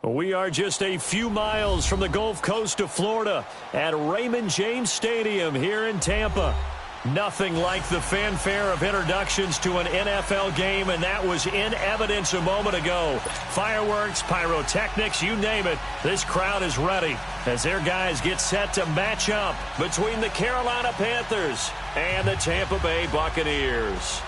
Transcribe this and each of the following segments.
We are just a few miles from the Gulf Coast of Florida at Raymond James Stadium here in Tampa. Nothing like the fanfare of introductions to an NFL game, and that was in evidence a moment ago. Fireworks, pyrotechnics, you name it. This crowd is ready as their guys get set to match up between the Carolina Panthers and the Tampa Bay Buccaneers.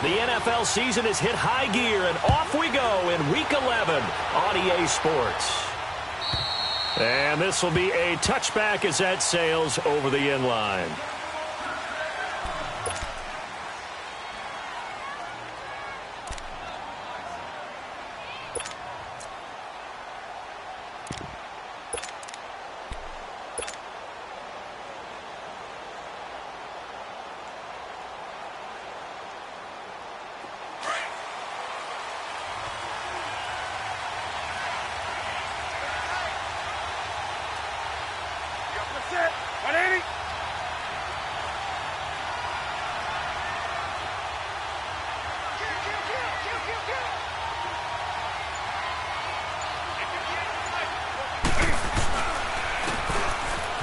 The NFL season has hit high gear, and off we go in Week 11 on EA Sports. And this will be a touchback as that sails over the end line.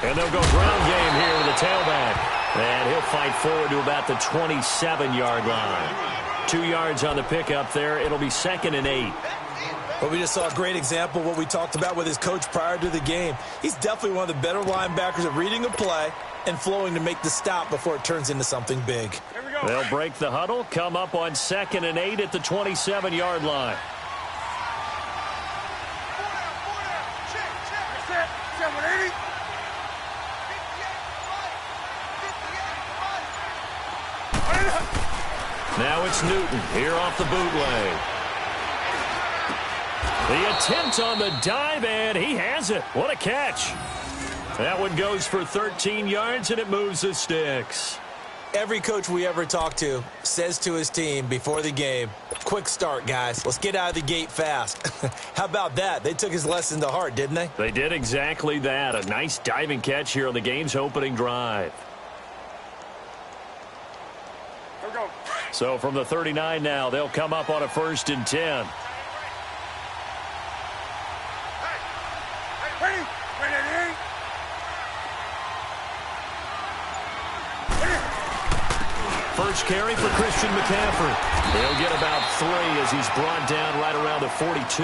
And they'll go ground game here with the tailback. And he'll fight forward to about the 27-yard line. 2 yards on the pickup there. It'll be 2nd and 8. Well, we just saw a great example of what we talked about with his coach prior to the game. He's definitely one of the better linebackers at reading a play and flowing to make the stop before it turns into something big. Here we go. They'll break the huddle, come up on 2nd and 8 at the 27-yard line. Now it's Newton here off the bootleg. The attempt on the dive, and he has it. What a catch. That one goes for 13 yards, and it moves the sticks. Every coach we ever talk to says to his team before the game, quick start, guys. Let's get out of the gate fast. How about that? They took his lesson to heart, didn't they? They did exactly that. A nice diving catch here on the game's opening drive. So from the 39 now, they'll come up on a 1st and 10. First carry for Christian McCaffrey. He'll get about 3 as he's brought down right around the 42.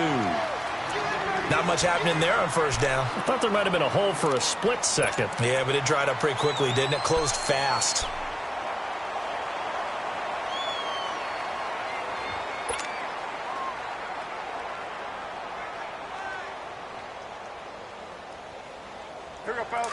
Not much happening there on first down. I thought there might have been a hole for a split second. Yeah, but it dried up pretty quickly, didn't it? Closed fast. Here we go, fellas.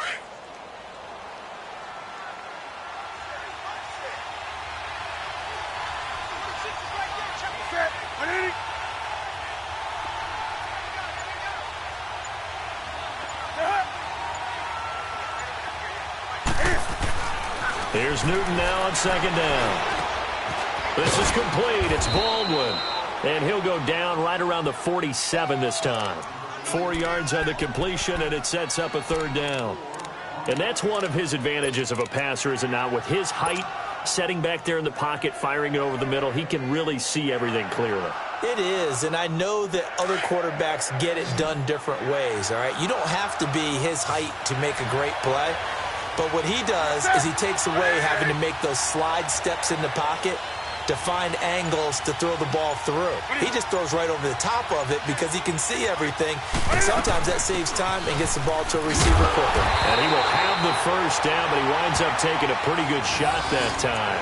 Here's Newton now on 2nd down. This is complete. It's Baldwin. And he'll go down right around the 47 this time. 4 yards on the completion, and it sets up a 3rd down. And that's one of his advantages of a passer, is it not? With his height, setting back there in the pocket, firing it over the middle, he can really see everything clearly. It is, and I know that other quarterbacks get it done different ways, all right? You don't have to be his height to make a great play, but what he does is he takes away having to make those slide steps in the pocket to find angles to throw the ball through. He just throws right over the top of it because he can see everything, and sometimes that saves time and gets the ball to a receiver quicker. And he will have the 1st down, but he winds up taking a pretty good shot that time.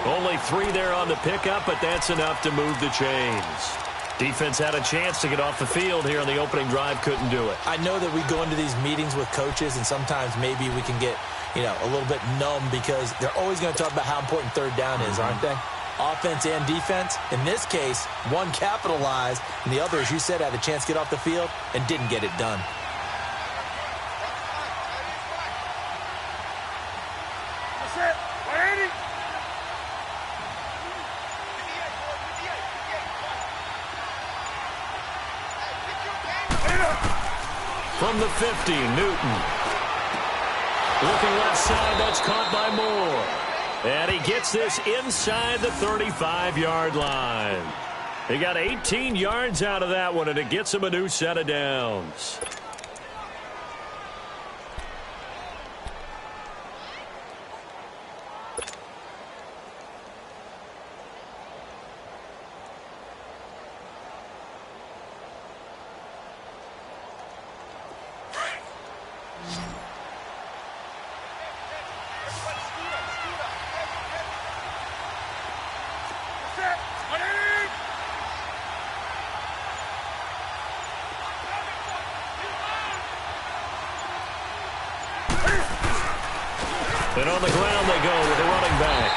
Only 3 there on the pickup, but that's enough to move the chains. Defense had a chance to get off the field here on the opening drive, couldn't do it. I know that we go into these meetings with coaches, and sometimes maybe we can get, a little bit numb because they're always going to talk about how important 3rd down is, aren't they? Offense and defense. In this case, one capitalized, and the other, as you said, had a chance to get off the field and didn't get it done. That's it. 180. From the 50, Newton. Looking left side, that's caught by Moore. And he gets this inside the 35-yard line. He got 18 yards out of that one, and it gets him a new set of downs. And on the ground they go with a running back.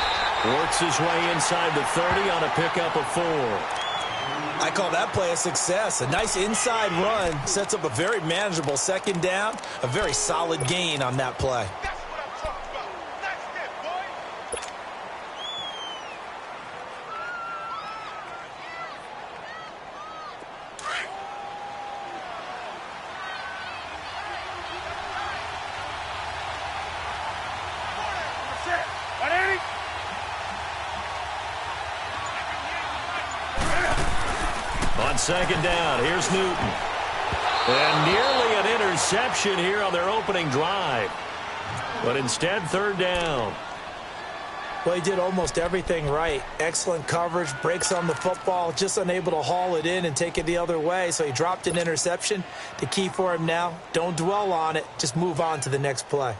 Works his way inside the 30 on a pickup of 4. I call that play a success. A nice inside run sets up a very manageable second down. A very solid gain on that play. On second down, here's Newton. And nearly an interception here on their opening drive. But instead, third down. Well, he did almost everything right. Excellent coverage, breaks on the football, just unable to haul it in and take it the other way. So he dropped an interception. The key for him now, don't dwell on it. Just move on to the next play.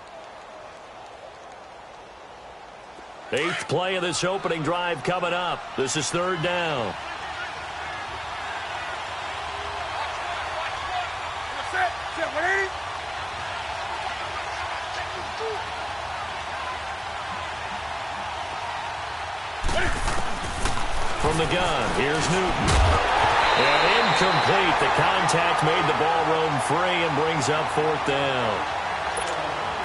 8th play of this opening drive coming up. This is third down. From the gun, here's Newton. And incomplete. The contact made the ball roam free and brings up fourth down.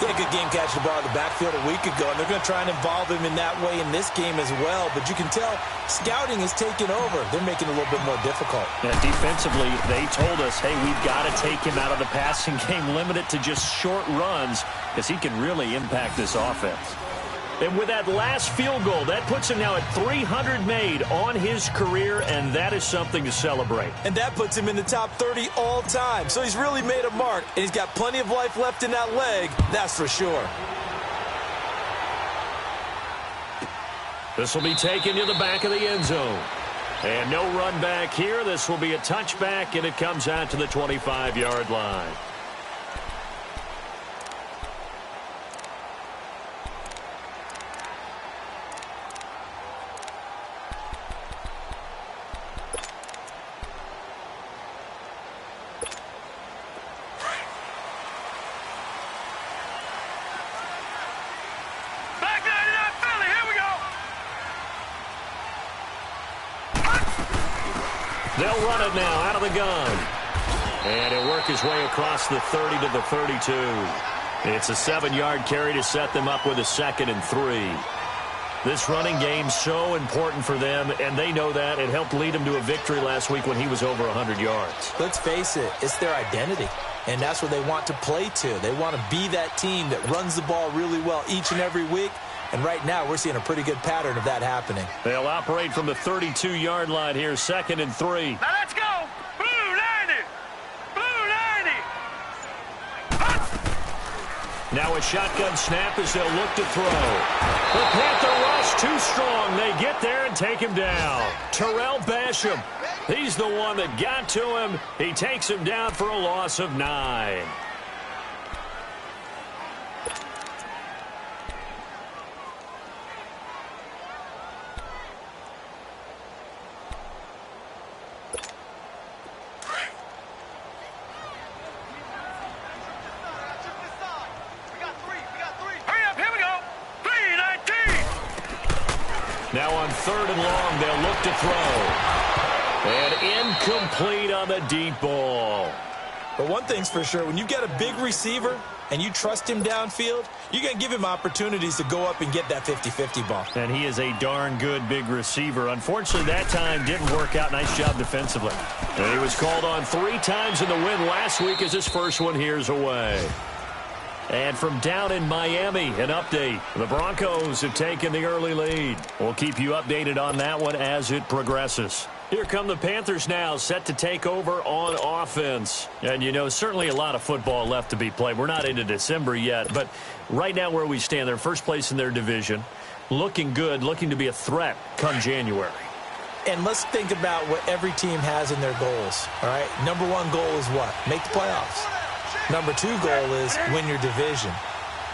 He had a good game catching the ball in the backfield a week ago, and they're going to try and involve him in that way in this game as well. But you can tell scouting is taking over. They're making it a little bit more difficult. Yeah, defensively, they told us, hey, we've got to take him out of the passing game, limit it to just short runs, because he can really impact this offense. And with that last field goal, that puts him now at 300 made on his career, and that is something to celebrate. And that puts him in the top 30 all time. So he's really made a mark, and he's got plenty of life left in that leg, that's for sure. This will be taken to the back of the end zone. And no run back here. This will be a touchback, and it comes out to the 25-yard line. They'll run it now out of the gun. And he'll work his way across the 30 to the 32. It's a 7-yard carry to set them up with a 2nd and 3. This running game's so important for them, and they know that. It helped lead them to a victory last week when he was over 100 yards. Let's face it, it's their identity, and that's what they want to play to. They want to be that team that runs the ball really well each and every week. And right now, we're seeing a pretty good pattern of that happening. They'll operate from the 32-yard line here, 2nd and 3. Now let's go. Blue 90. Blue 90. Now a shotgun snap as they'll look to throw. The Panther rush too strong. They get there and take him down. Terrell Basham, he's the one that got to him. He takes him down for a loss of 9. Now on 3rd and long, they'll look to throw. And incomplete on the deep ball. But one thing's for sure, when you get a big receiver and you trust him downfield, you're going to give him opportunities to go up and get that 50-50 ball. And he is a darn good big receiver. Unfortunately, that time didn't work out. Nice job defensively. And he was called on 3 times in the win last week as his first one here's away. And from down in Miami, an update. The Broncos have taken the early lead. We'll keep you updated on that one as it progresses. Here come the Panthers now, set to take over on offense. And, you know, certainly a lot of football left to be played. We're not into December yet, but right now where we stand, they're first place in their division. Looking good, looking to be a threat come January. And let's think about what every team has in their goals, all right? Number one goal is what? Make the playoffs. Number two goal is win your division.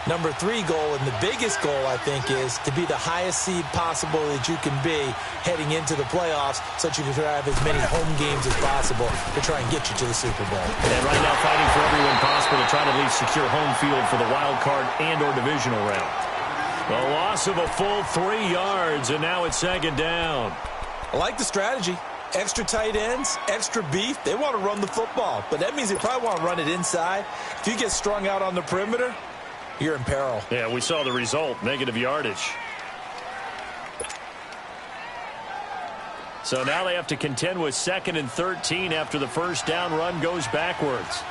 Number three goal, and the biggest goal, I think, is to be the highest seed possible that you can be heading into the playoffs so that you can have as many home games as possible to try and get you to the Super Bowl. And right now fighting for every win possible to try to at least secure home field for the wild card and or divisional round. A loss of a full 3 yards, and now it's second down. I like the strategy. Extra tight ends, extra beef. They want to run the football, but that means they probably want to run it inside. If you get strung out on the perimeter, you're in peril. Yeah, we saw the result, negative yardage. So now they have to contend with 2nd and 13 after the first down run goes backwards.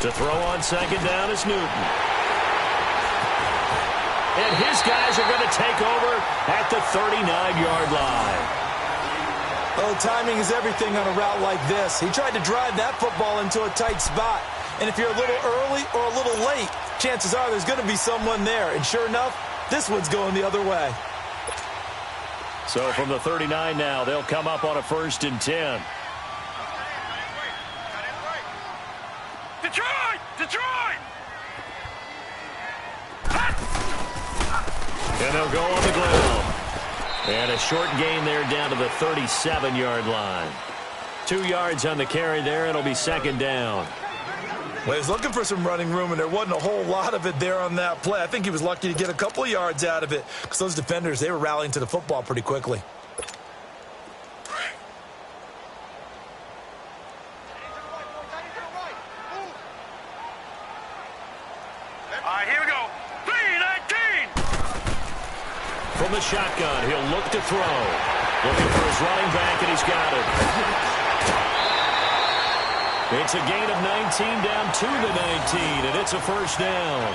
To throw on second down is Newton. And his guys are going to take over at the 39-yard line. Oh, timing is everything on a route like this. He tried to drive that football into a tight spot. And if you're a little early or a little late, chances are there's going to be someone there. And sure enough, this one's going the other way. So from the 39 now, they'll come up on a 1st and 10. Detroit! Detroit! And they'll go on the ground. And a short gain there down to the 37-yard line. 2 yards on the carry there. It'll be second down. Well, he was looking for some running room, and there wasn't a whole lot of it there on that play. I think he was lucky to get a couple of yards out of it because those defenders, they were rallying to the football pretty quickly. All right, here we go. 3-19. From the shotgun, he'll look to throw. Looking for his running back, and he's got it. It's a gain of 19 down to the 19, and it's a first down.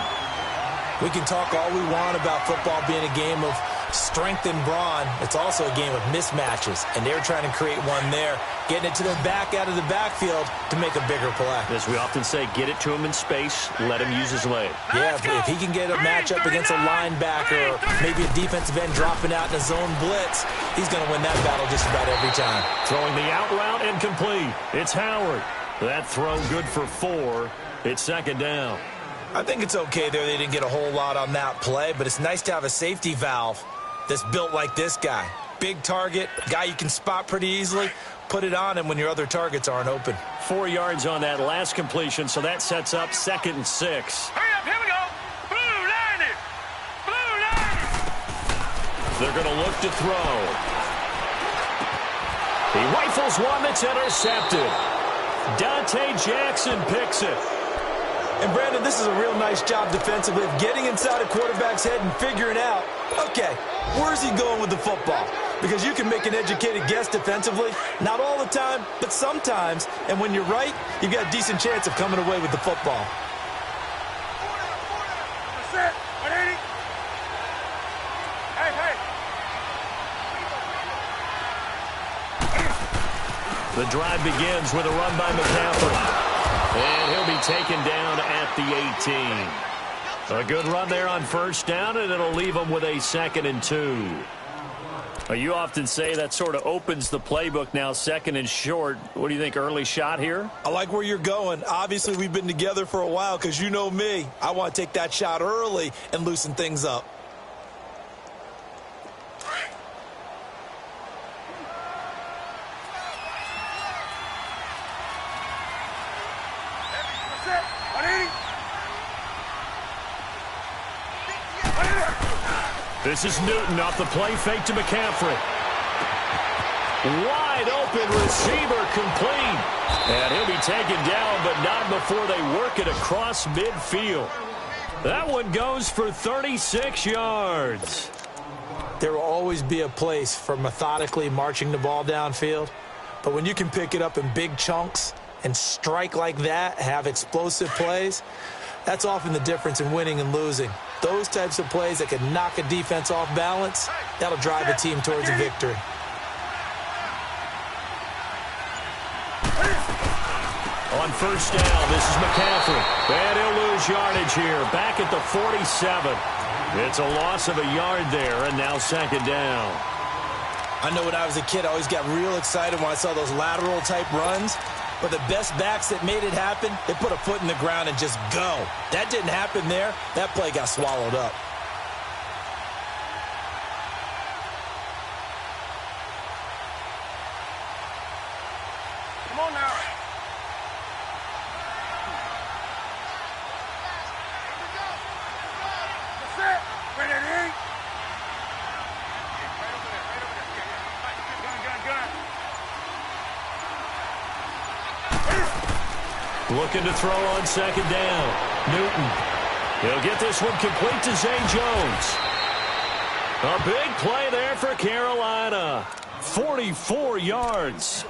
We can talk all we want about football being a game of strength and brawn. It's also a game of mismatches, and they're trying to create one there, getting it to their back out of the backfield to make a bigger play. As we often say, get it to him in space, let him use his leg. Yeah, if he can get a matchup against a linebacker or maybe a defensive end dropping out in a zone blitz, he's going to win that battle just about every time. Throwing the out route and complete. It's Howard. That throw good for 4. It's second down. I think it's okay there. They didn't get a whole lot on that play, but it's nice to have a safety valve that's built like this guy. Big target, guy you can spot pretty easily. Put it on him when your other targets aren't open. 4 yards on that last completion, so that sets up 2nd and 6. Hurry up, here we go. Blue 90. Blue 90. They're going to look to throw. He rifles one that's intercepted. Dante Jackson picks it. And, Brandon, this is a real nice job defensively of getting inside a quarterback's head and figuring out, okay, where's he going with the football? Because you can make an educated guess defensively, not all the time, but sometimes. And when you're right, you've got a decent chance of coming away with the football. Set. 180. Hey, hey. The drive begins with a run by McCaffrey. And he'll be taken down at the 18. A good run there on first down, and it'll leave him with a 2nd and 2. You often say that sort of opens the playbook now, 2nd and short. What do you think, early shot here? I like where you're going. Obviously, we've been together for a while because you know me. I want to take that shot early and loosen things up. This is Newton off the play fake to McCaffrey. Wide open receiver complete. And he'll be taken down, but not before they work it across midfield. That one goes for 36 yards. There will always be a place for methodically marching the ball downfield. But when you can pick it up in big chunks and strike like that, have explosive plays, that's often the difference in winning and losing. Those types of plays that can knock a defense off balance, that'll drive a team towards a victory. On first down, this is McCaffrey. And he'll lose yardage here. Back at the 47. It's a loss of a yard there, and now second down. I know when I was a kid, I always got real excited when I saw those lateral-type runs. But the best backs that made it happen, they put a foot in the ground and just go. That didn't happen there. That play got swallowed up. Come on now. That's it. Ready to eat. Right over there. Gun. Looking to throw on second down. Newton. He'll get this one complete to Zay Jones. A big play there for Carolina. 44 yards.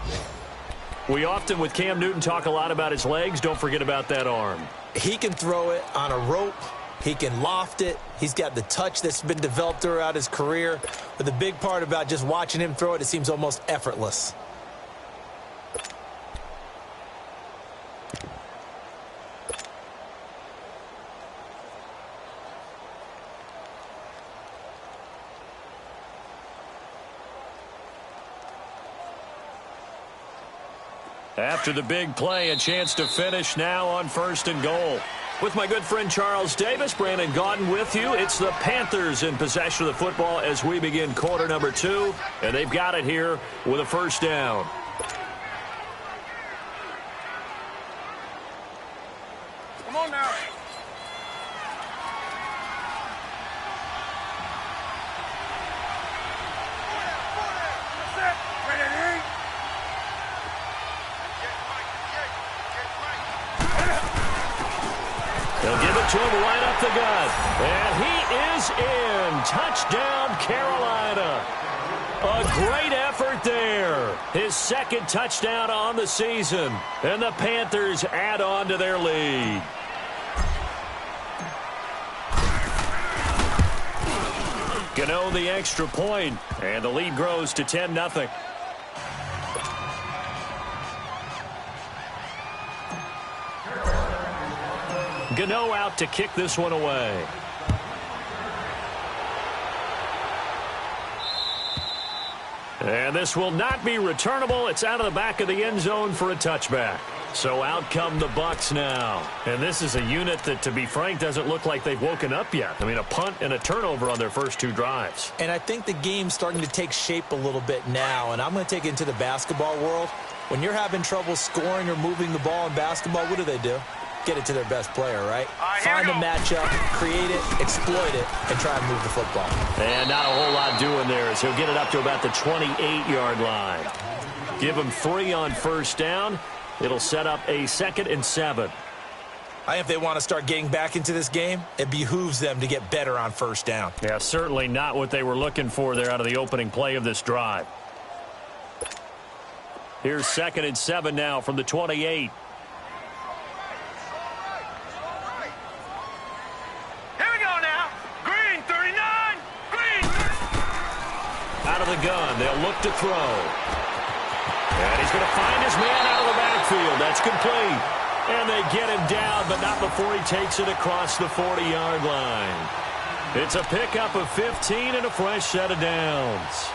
We often, with Cam Newton, talk a lot about his legs. Don't forget about that arm. He can throw it on a rope. He can loft it. He's got the touch that's been developed throughout his career. But the big part about just watching him throw it, it seems almost effortless. After the big play, a chance to finish now on first and goal. With my good friend Charles Davis, Brandon Gaudin with you. It's the Panthers in possession of the football as we begin quarter number 2. And they've got it here with a first down. Come on now. That's it. Ready to eat. They'll give it to him right up the gut. And he is in. Touchdown, Carolina. A great effort there. His second touchdown on the season. And the Panthers add on to their lead. Gano the extra point, and the lead grows to 10-0. Gano out to kick this one away. And this will not be returnable. It's out of the back of the end zone for a touchback. So out come the Bucs now. And this is a unit that, to be frank, doesn't look like they've woken up yet. I mean, a punt and a turnover on their first 2 drives. And I think the game's starting to take shape a little bit now. And I'm going to take it into the basketball world. When you're having trouble scoring or moving the ball in basketball, what do? Get it to their best player, right? Find a matchup, create it, exploit it, and try and move the football. And not a whole lot doing there as he'll get it up to about the 28-yard line. Give him 3 on first down. It'll set up a 2nd and 7. I think if they want to start getting back into this game, it behooves them to get better on first down. Yeah, certainly not what they were looking for there out of the opening play of this drive. Here's 2nd and 7 now from the 28. Out of the gun, they'll look to throw. And he's going to find his man out of the backfield. That's complete. And they get him down, but not before he takes it across the 40-yard line. It's a pickup of 15 and a fresh set of downs.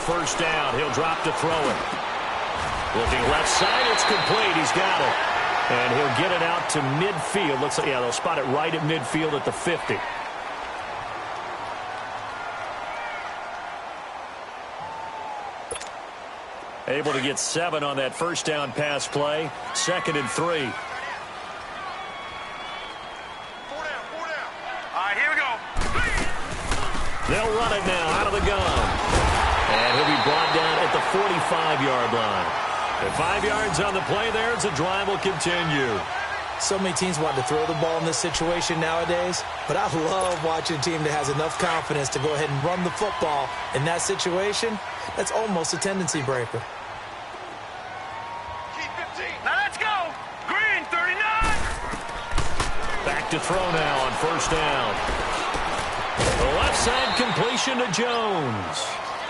First down, he'll drop to throw it. Looking left side, it's complete. He's got it. And he'll get it out to midfield. Looks like, yeah, they'll spot it right at midfield at the 50. Able to get 7 on that first down pass play. 2nd and 3. 4 down. All right, here we go. They'll run it now out of the gun. And he'll be brought down at the 45-yard line. And 5 yards on the play there as the drive will continue. So many teams want to throw the ball in this situation nowadays, but I love watching a team that has enough confidence to go ahead and run the football in that situation. That's almost a tendency breaker. Now let's go. Green, 39. Back to throw now on first down. The left side completion to Jones.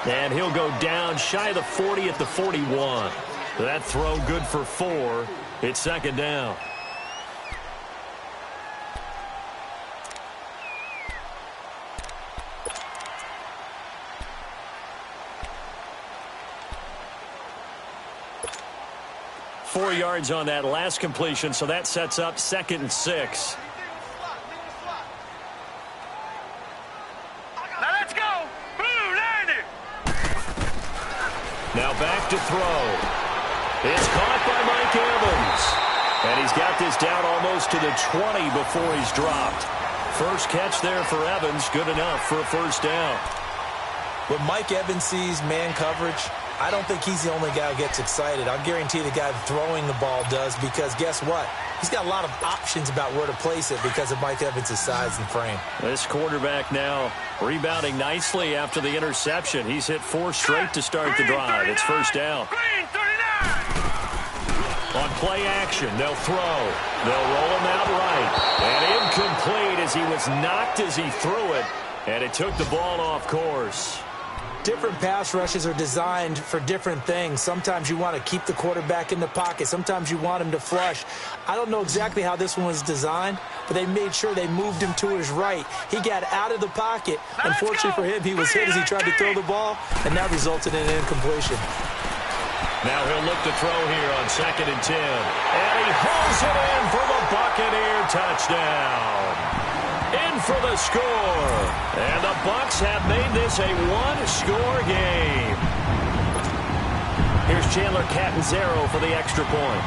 And he'll go down shy of the 40 at the 41. That throw good for 4. It's second down. Four yards on that last completion, so that sets up 2nd and 6. Now let's go. Blue, landed. Now back to throw. It's caught by Mike Evans. And he's got this down almost to the 20 before he's dropped. First catch there for Evans, good enough for a first down. When Mike Evans sees man coverage, I don't think he's the only guy who gets excited. I'll guarantee the guy throwing the ball does, because guess what? He's got a lot of options about where to place it because of Mike Evans' size and frame. This quarterback now rebounding nicely after the interception. He's hit 4 straight to start the drive. It's first down. Green, 39. On play action, they'll throw. They'll roll him out right. And incomplete as he was knocked as he threw it. And it took the ball off course. Different pass rushes are designed for different things. Sometimes you want to keep the quarterback in the pocket. Sometimes you want him to flush. I don't know exactly how this one was designed, but they made sure they moved him to his right. He got out of the pocket. Unfortunately for him, he was hit as he tried to throw the ball, and that resulted in an incompletion. Now he'll look to throw here on 2nd and 10. And he hauls it in for the Buccaneer touchdown. In for the score. And the Bucs have made this a one-score game. Here's Chandler Catanzaro for the extra point.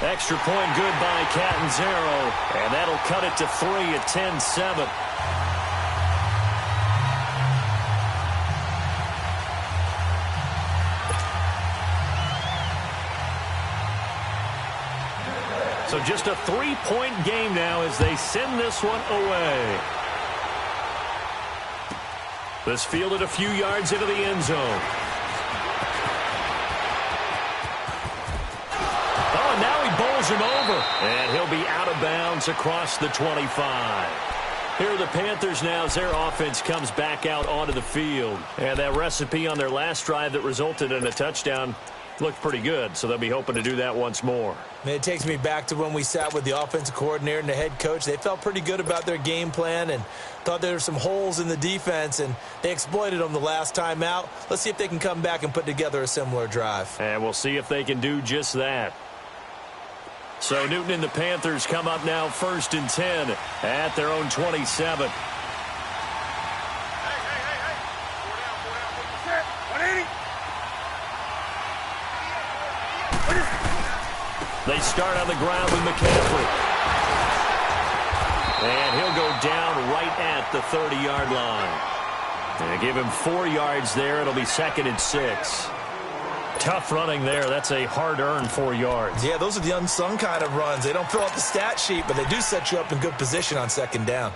Extra point good by Catanzaro. And that'll cut it to 3 at 10-7. So just a 3-point game now as they send this one away. This fielded a few yards into the end zone. Oh, and now he bowls him over. And he'll be out of bounds across the 25. Here are the Panthers now as their offense comes back out onto the field. And that recipe on their last drive that resulted in a touchdown looked pretty good, so they'll be hoping to do that once more. It takes me back to when we sat with the offensive coordinator and the head coach. They felt pretty good about their game plan and thought there were some holes in the defense, and they exploited them the last time out. Let's see if they can come back and put together a similar drive. And we'll see if they can do just that. So Newton and the Panthers come up now 1st and 10 at their own 27. They start on the ground with McCaffrey. And he'll go down right at the 30-yard line. And they give him 4 yards there. It'll be 2nd and 6. Tough running there. That's a hard-earned 4 yards. Yeah, those are the unsung kind of runs. They don't fill out the stat sheet, but they do set you up in good position on 2nd down.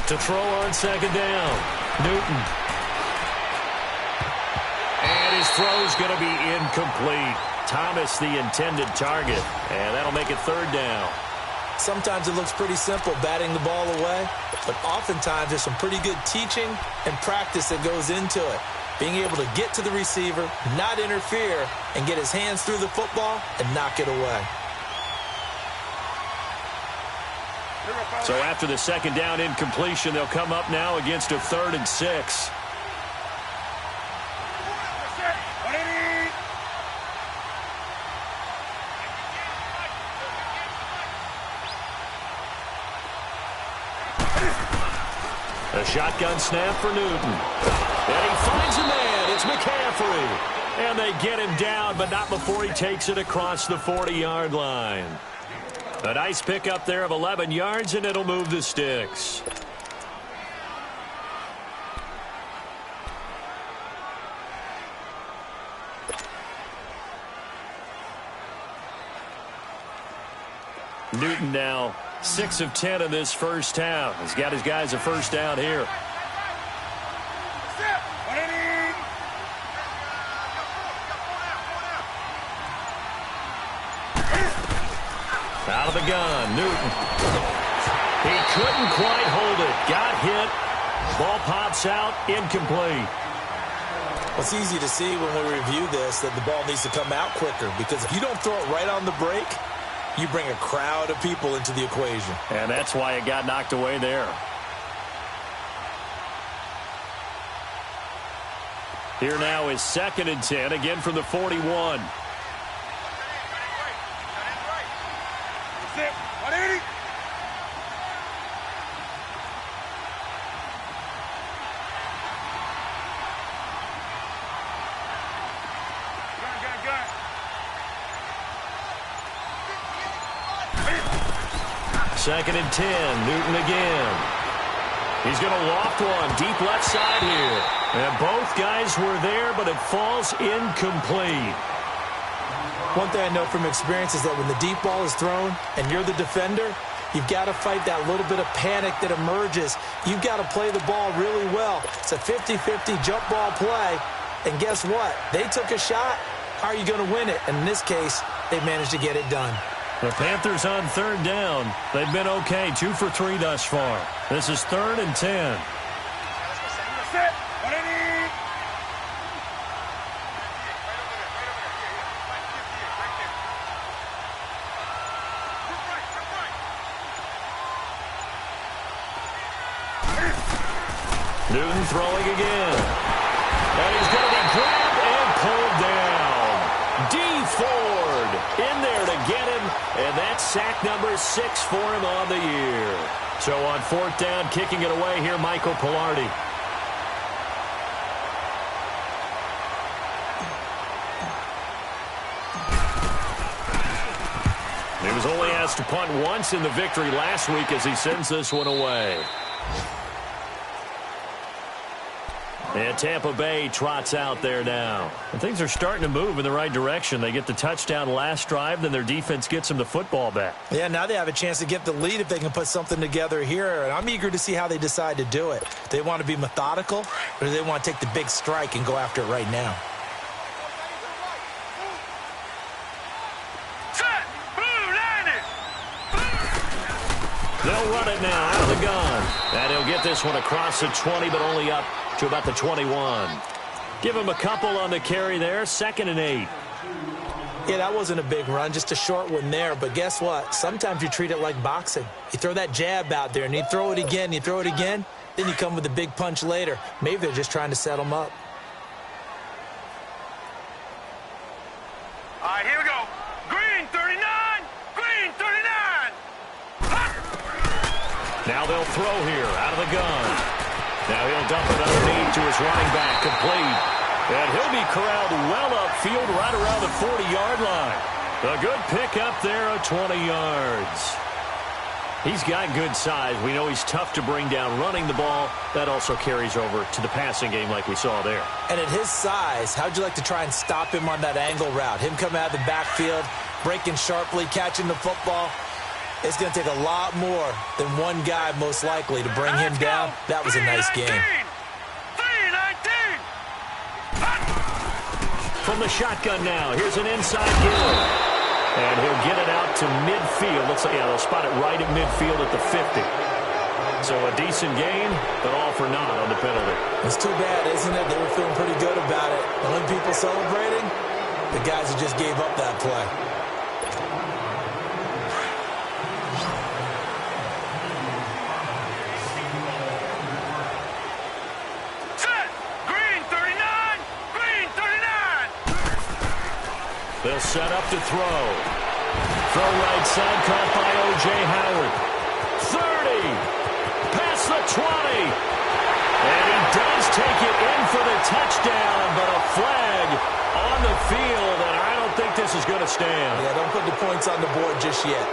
To throw on 2nd down, Newton. And his throw's going to be incomplete. Thomas the intended target, and that'll make it 3rd down. Sometimes it looks pretty simple, batting the ball away, but oftentimes there's some pretty good teaching and practice that goes into it. Being able to get to the receiver, not interfere, and get his hands through the football and knock it away. So after the 2nd down incompletion, they'll come up now against a 3rd and 6. A shotgun snap for Newton. And he finds a man. It's McCaffrey. And they get him down, but not before he takes it across the 40-yard line. A nice pickup there of 11 yards, and it'll move the sticks. Newton now 6 of 10 in this first half. He's got his guys a first down here. Out of the gun, Newton. He couldn't quite hold it. Got hit. Ball pops out, incomplete. Well, it's easy to see when we review this that the ball needs to come out quicker, because if you don't throw it right on the break, you bring a crowd of people into the equation. And that's why it got knocked away there. Here now is 2nd and 10, again from the 41. Second and 10, Newton again. He's going to loft one deep left side here. And both guys were there, but it falls incomplete. One thing I know from experience is that when the deep ball is thrown and you're the defender, you've got to fight that little bit of panic that emerges. You've got to play the ball really well. It's a 50-50 jump ball play. And guess what? They took a shot. How are you going to win it? And in this case, they managed to get it done. The Panthers on 3rd down. They've been okay, 2 for 3 thus far. This is 3rd and 10. Newton throwing again. And he's going to be grabbed and pulled down. D. Ford in there to get him, and that's sack number 6 for him on the year. So on 4th down, kicking it away here, Michael Pilardi. He was only asked to punt once in the victory last week as he sends this one away. And Tampa Bay trots out there now. And things are starting to move in the right direction. They get the touchdown last drive, then their defense gets them the football back. Yeah, now they have a chance to get the lead if they can put something together here. And I'm eager to see how they decide to do it. Do they want to be methodical, or do they want to take the big strike and go after it right now? They'll run it now out of the gun. And he'll get this one across the 20, but only up to about the 21. Give him a couple on the carry there. 2nd and 8. Yeah, that wasn't a big run, just a short one there. But guess what? Sometimes you treat it like boxing. You throw that jab out there, and you throw it again, then you come with a big punch later. Maybe they're just trying to set them up. All right, here we go. Green 39. Green 39. Now they'll throw here out of the gun. Now he'll dump it underneath to his running back, complete. And he'll be corralled well upfield right around the 40-yard line. A good pickup there of 20 yards. He's got good size. We know he's tough to bring down running the ball. That also carries over to the passing game like we saw there. And at his size, how'd you like to try and stop him on that angle route? Him coming out of the backfield, breaking sharply, catching the football. It's going to take a lot more than one guy, most likely, to bring him down. That was a nice game. 319. From the shotgun now, here's an inside Gill. And he'll get it out to midfield. Looks like, yeah, they'll spot it right at midfield at the 50. So a decent gain, but all for naught on the penalty. It's too bad, isn't it? They were feeling pretty good about it. The only people celebrating, the guys who just gave up that play. They'll set up to throw. Throw right side, caught by O.J. Howard. 30. 20. And he does take it in for the touchdown, but a flag on the field, and I don't think this is going to stand. Yeah, don't put the points on the board just yet.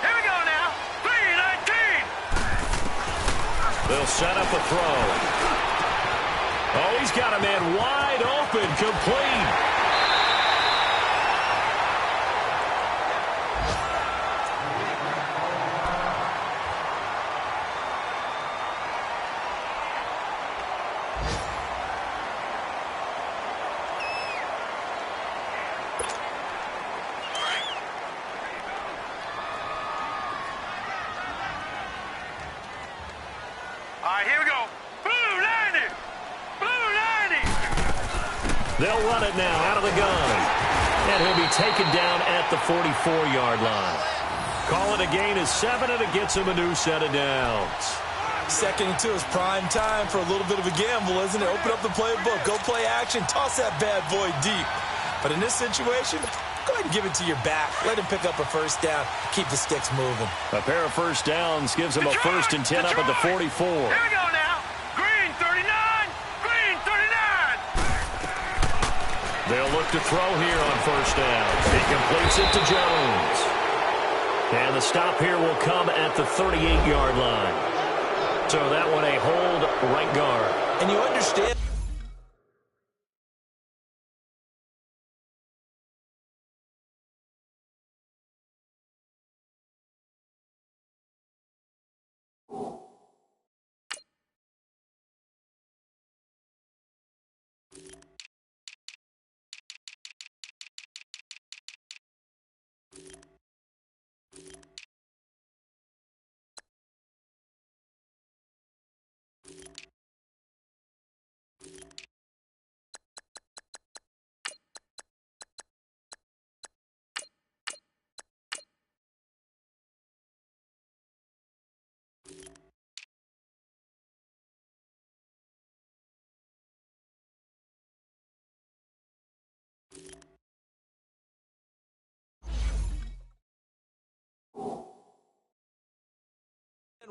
Here we go now. 3-19. They'll set up a throw. Oh, he's got a man wide open, complete. All right, here we go. Blue 90. Blue 90. They'll run it now out of the gun. And he'll be taken down at the 44-yard line. Call it a gain of 7, and it gets him a new set of downs. 2nd and 2 is prime time for a little bit of a gamble, isn't it? Open up the playbook, go play action, toss that bad boy deep. But in this situation, go ahead and give it to your back. Let him pick up a first down, keep the sticks moving. A pair of first downs gives him a 1st and 10 up at the 44. Here we go now. Green 39. Green 39. They'll look to throw here on first down. He completes it to Jones. And the stop here will come at the 38-yard line. So that one a hold right guard. And you understand.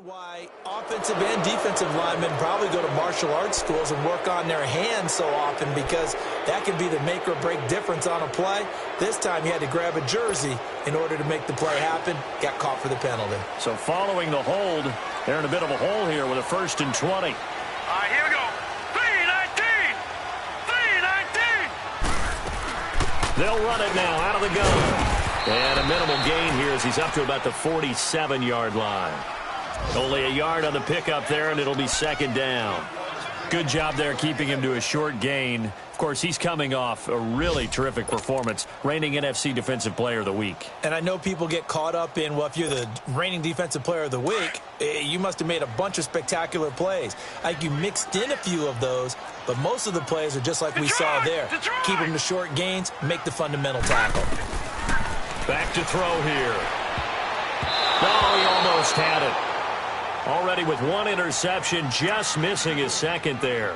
Why offensive and defensive linemen probably go to martial arts schools and work on their hands so often, because that can be the make or break difference on a play. This time he had to grab a jersey in order to make the play happen. Got caught for the penalty. So following the hold, they're in a bit of a hole here with a 1st and 20. All right, here we go. 3-19. 3-19. They'll run it now out of the gun. And a minimal gain here as he's up to about the 47-yard line. Only a yard on the pickup there, and it'll be 2nd down. Good job there keeping him to a short gain. Of course, he's coming off a really terrific performance, reigning NFC Defensive Player of the Week. And I know people get caught up in, well, if you're the reigning Defensive Player of the Week, you must have made a bunch of spectacular plays. Like, you mixed in a few of those, but most of the plays are just like we saw there. Keep them to short gains, make the fundamental tackle. Back to throw here. Oh, he almost had it. Already with 1 interception, just missing his 2nd there.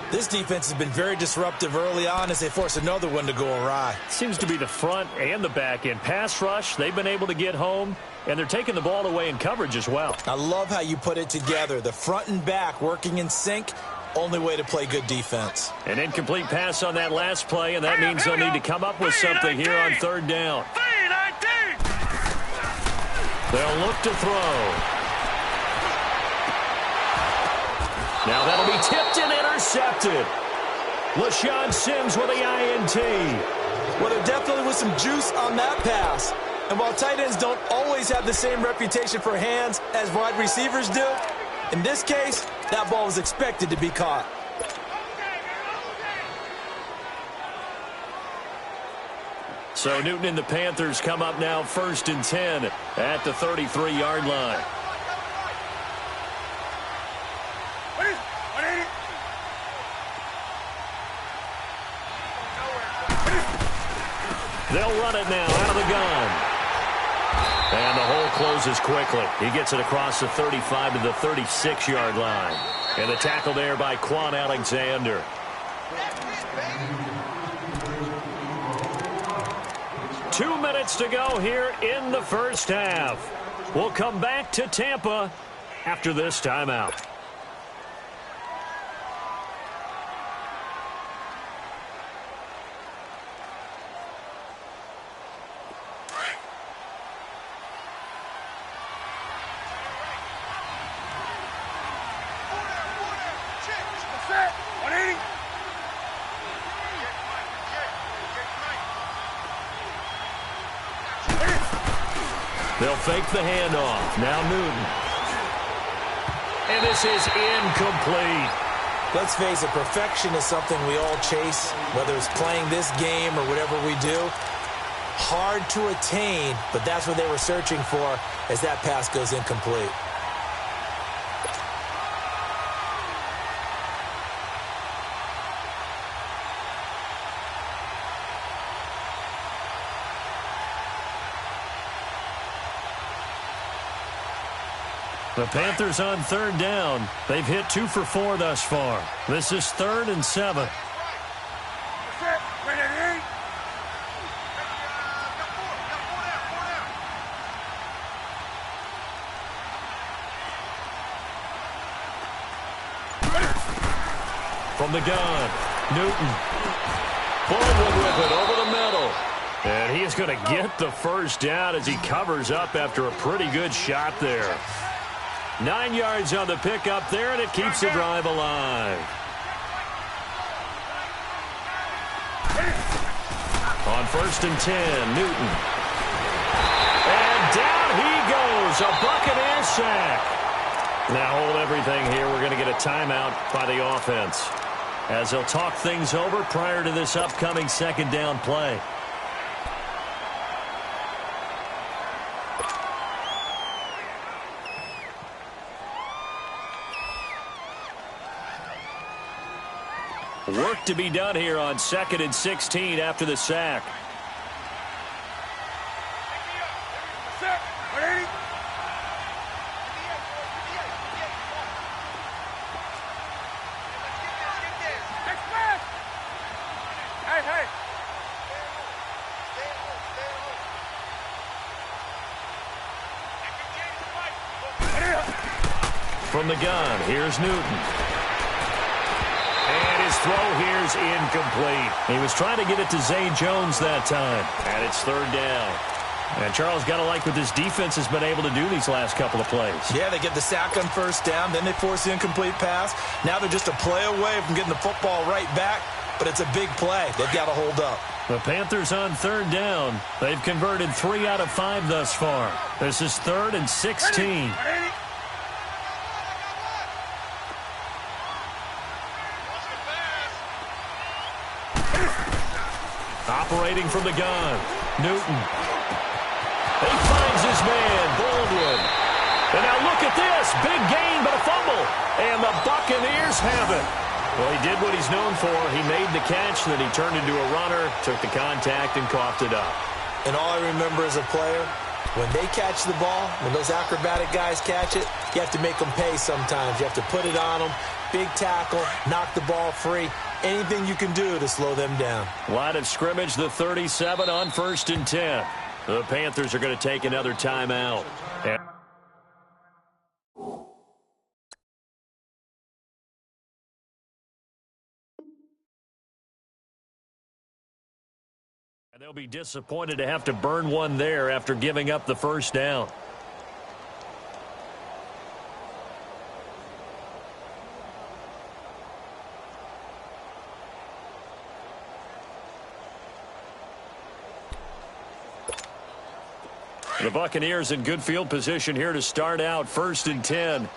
This defense has been very disruptive early on as they force another one to go awry. Seems to be the front and the back end. Pass rush, they've been able to get home, and they're taking the ball away in coverage as well. I love how you put it together. The front and back working in sync, only way to play good defense. An incomplete pass on that last play, and that means they'll need to come up with something here on 3rd down. 3-19. They'll look to throw. Now that'll be tipped and intercepted. LaShawn Sims with the INT. Well, there definitely was some juice on that pass. And while tight ends don't always have the same reputation for hands as wide receivers do, in this case, that ball was expected to be caught. So Newton and the Panthers come up now 1st and 10 at the 33-yard line. They'll run it now out of the gun. And the hole closes closes quickly. He gets it across the 35 to the 36-yard line. And the tackle there by Quan Alexander. Two minutes to go here in the first half. We'll come back to Tampa after this timeout. They'll fake the handoff. Now Newton. And this is incomplete. Let's face it, perfection is something we all chase, whether it's playing this game or whatever we do. Hard to attain, but that's what they were searching for as that pass goes incomplete. The Panthers on third down. They've hit 2 for 4 thus far. This is 3rd and 7. From the gun, Newton. Baldwin with it over the middle. And he is going to get the first down as he covers up after a pretty good shot there. 9 yards on the pickup there, and it keeps the drive alive. On 1st and 10, Newton. And down he goes, a Buccaneer sack. Now hold everything here. We're going to get a timeout by the offense, as they'll talk things over prior to this upcoming second down play. Work to be done here on 2nd and 16 after the sack. From the gun, here's Newton. His throw here is incomplete. He was trying to get it to Zay Jones that time. And it's 3rd down. And Charles, got to like what this defense has been able to do these last couple of plays. Yeah, they get the sack on 1st down, then they force the incomplete pass. Now they're just a play away from getting the football right back, but it's a big play. They've got to hold up. The Panthers on 3rd down. They've converted 3 out of 5 thus far. This is 3rd and 16. Operating from the gun, Newton. He finds his man, Baldwin. And now look at this. Big gain, but a fumble. And the Buccaneers have it. Well, he did what he's known for. He made the catch, then he turned into a runner, took the contact, and coughed it up. And all I remember as a player, when they catch the ball, when those acrobatic guys catch it, you have to make them pay sometimes. You have to put it on them. Big tackle, knock the ball free. Anything you can do to slow them down. Line of scrimmage, the 37 on 1st and 10. The Panthers are going to take another timeout. And they'll be disappointed to have to burn one there after giving up the first down. The Buccaneers in good field position here to start out 1st and 10.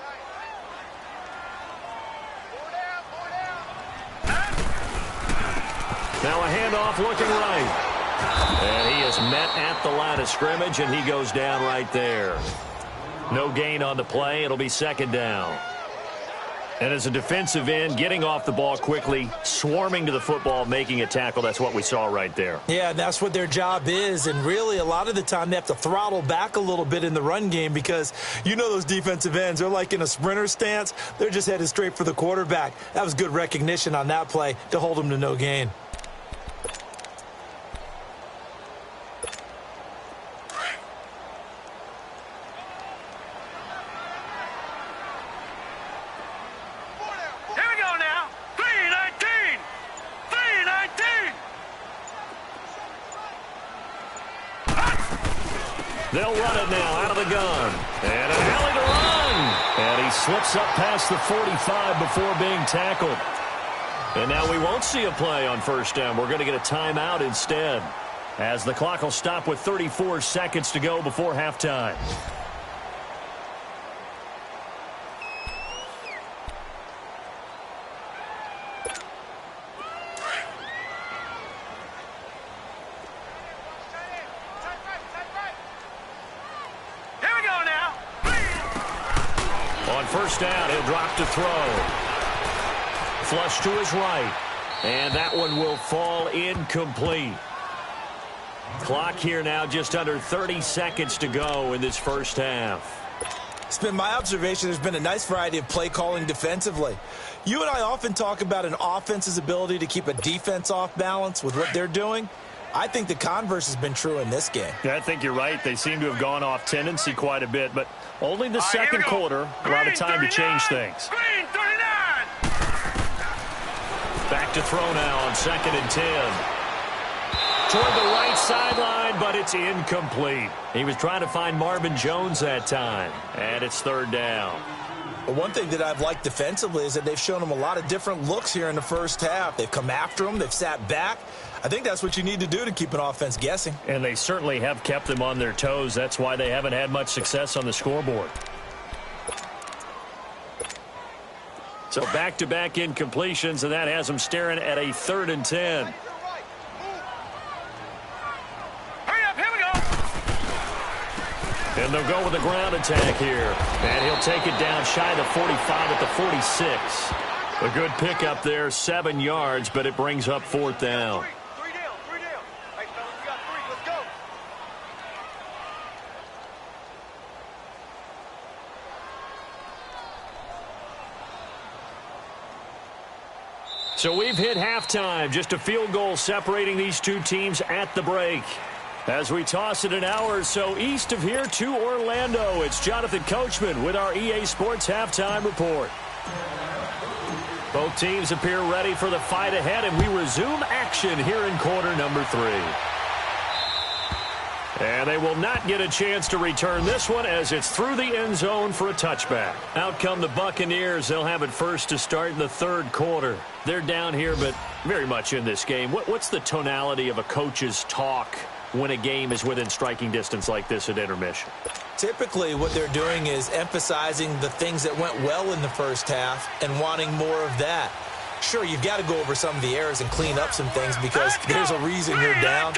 Now a handoff looking right. And he is met at the line of scrimmage, and he goes down right there. No gain on the play. It'll be 2nd down. And as a defensive end, getting off the ball quickly, swarming to the football, making a tackle, that's what we saw right there. Yeah, and that's what their job is. And really, a lot of the time, they have to throttle back a little bit in the run game because you know those defensive ends, they're like in a sprinter stance. They're just headed straight for the quarterback. That was good recognition on that play to hold them to no gain. They'll run it now out of the gun. And an alley to run. And he slips up past the 45 before being tackled. And now we won't see a play on first down. We're going to get a timeout instead, as the clock will stop with 34 seconds to go before halftime. First down, he'll drop to throw. Flush to his right. And that one will fall incomplete. Clock here now just under 30 seconds to go in this first half. It's been my observation there's been a nice variety of play calling defensively. You and I often talk about an offense's ability to keep a defense off balance with what they're doing. I think the converse has been true in this game. Yeah, I think you're right. They seem to have gone off tendency quite a bit, but only the second quarter, a lot of time to change things. Green 39. Back to throw now on 2nd and 10. Toward the right sideline, but it's incomplete. He was trying to find Marvin Jones that time, and it's 3rd down. Well, one thing that I've liked defensively is that they've shown him a lot of different looks here in the first half. They've come after him. They've sat back. I think that's what you need to do to keep an offense guessing. And they certainly have kept them on their toes. That's why they haven't had much success on the scoreboard. So back-to-back incompletions, and that has them staring at a 3rd and 10. Hurry up, here we go. And they'll go with a ground attack here. And he'll take it down shy of the 45 at the 46. A good pickup there, 7 yards, but it brings up 4th down. Three down. Hey, fellas, we got 3. Let's go. So we've hit halftime. Just a field goal separating these two teams at the break. As we toss it an hour or so east of here to Orlando, it's Jonathan Coachman with our EA Sports Halftime Report. Both teams appear ready for the fight ahead, and we resume action here in quarter number 3. And they will not get a chance to return this one as it's through the end zone for a touchback. Out come the Buccaneers. They'll have it first to start in the 3rd quarter. They're down here, but very much in this game. What's the tonality of a coach's talk when a game is within striking distance like this at intermission? Typically, what they're doing is emphasizing the things that went well in the first half and wanting more of that. Sure, you've got to go over some of the errors and clean up some things because there's a reason you're down.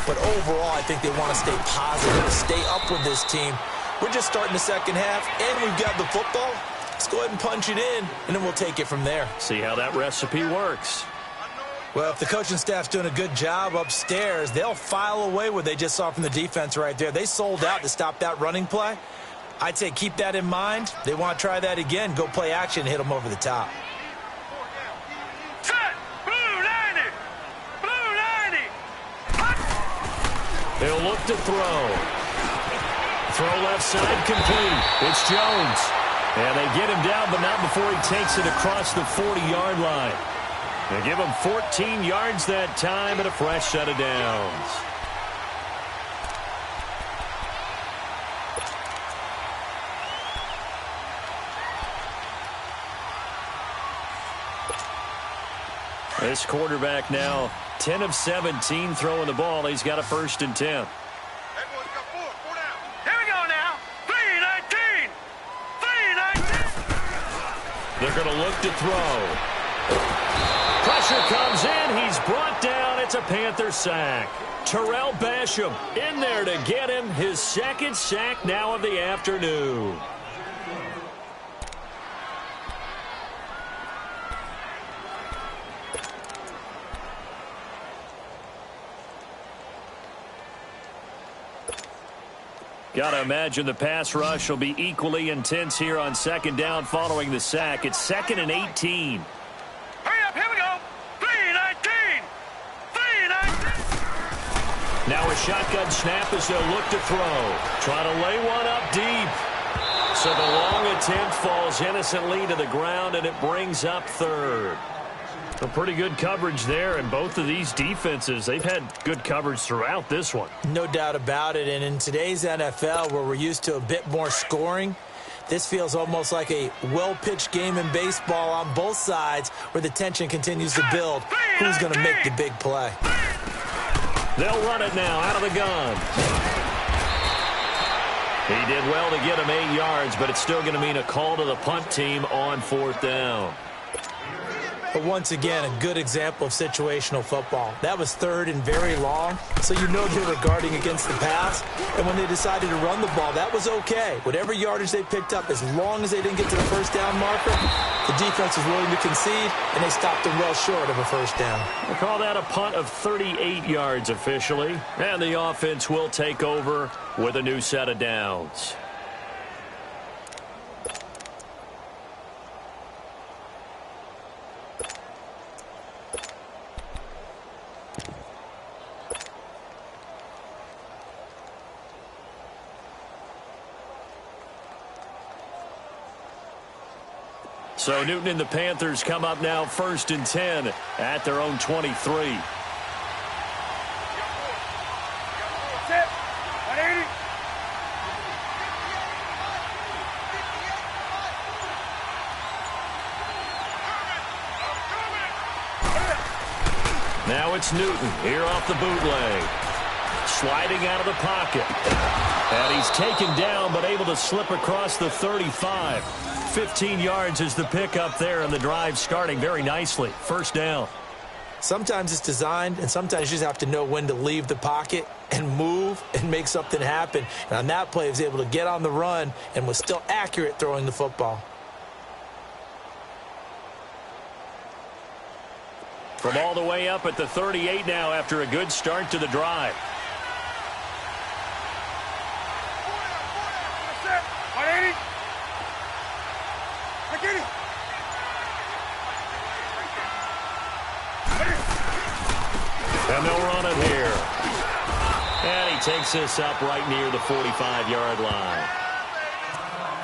But overall, I think they want to stay positive, stay up with this team. We're just starting the second half, and we've got the football. Let's go ahead and punch it in, and then we'll take it from there. See how that recipe works. Well, if the coaching staff's doing a good job upstairs, they'll file away what they just saw from the defense right there. They sold out to stop that running play. I'd say keep that in mind. They want to try that again, go play action, hit them over the top. Set. Blue 90. Blue 90. He'll look to throw. Throw left side complete. It's Jones. And they get him down, but not before he takes it across the 40-yard line. They give him 14 yards that time and a fresh set of downs. This quarterback now 10 of 17 throwing the ball. He's got a 1st and 10. Everyone's got 4 down. Here we go now. 3-19. 3-19. They're going to look to throw. Pressure comes in. He's brought down. It's a Panther sack. Terrell Basham in there to get him his 2nd sack now of the afternoon. Got to imagine the pass rush will be equally intense here on second down following the sack. It's 2nd and 18. Hurry up, here we go. 3-19. 3-19. Now a shotgun snap as they'll look to throw. Try to lay one up deep. So the long attempt falls innocently to the ground, and it brings up 3rd. A pretty good coverage there, and both of these defenses, they've had good coverage throughout this one. No doubt about it, and in today's NFL, where we're used to a bit more scoring, this feels almost like a well-pitched game in baseball on both sides where the tension continues to build. Who's going to make the big play? They'll run it now out of the gun. He did well to get him 8 yards, but it's still going to mean a call to the punt team on 4th down. But once again, a good example of situational football. That was 3rd and very long, so you know they were guarding against the pass. And when they decided to run the ball, that was okay. Whatever yardage they picked up, as long as they didn't get to the 1st down marker, the defense was willing to concede, and they stopped them well short of a 1st down. We'll call that a punt of 38 yards officially. And the offense will take over with a new set of downs. So Newton and the Panthers come up now 1st and 10 at their own 23. Set. 180. Now it's Newton here off the bootleg. Sliding out of the pocket. And he's taken down but able to slip across the 35. 15 yards is the pickup there, and the drive starting very nicely. 1st down. Sometimes it's designed, and sometimes you just have to know when to leave the pocket and move and make something happen. And on that play, he was able to get on the run and was still accurate throwing the football. From all the way up at the 38 now after a good start to the drive. Set. 180. Get it. And they'll run it here. And he takes this up right near the 45-yard line.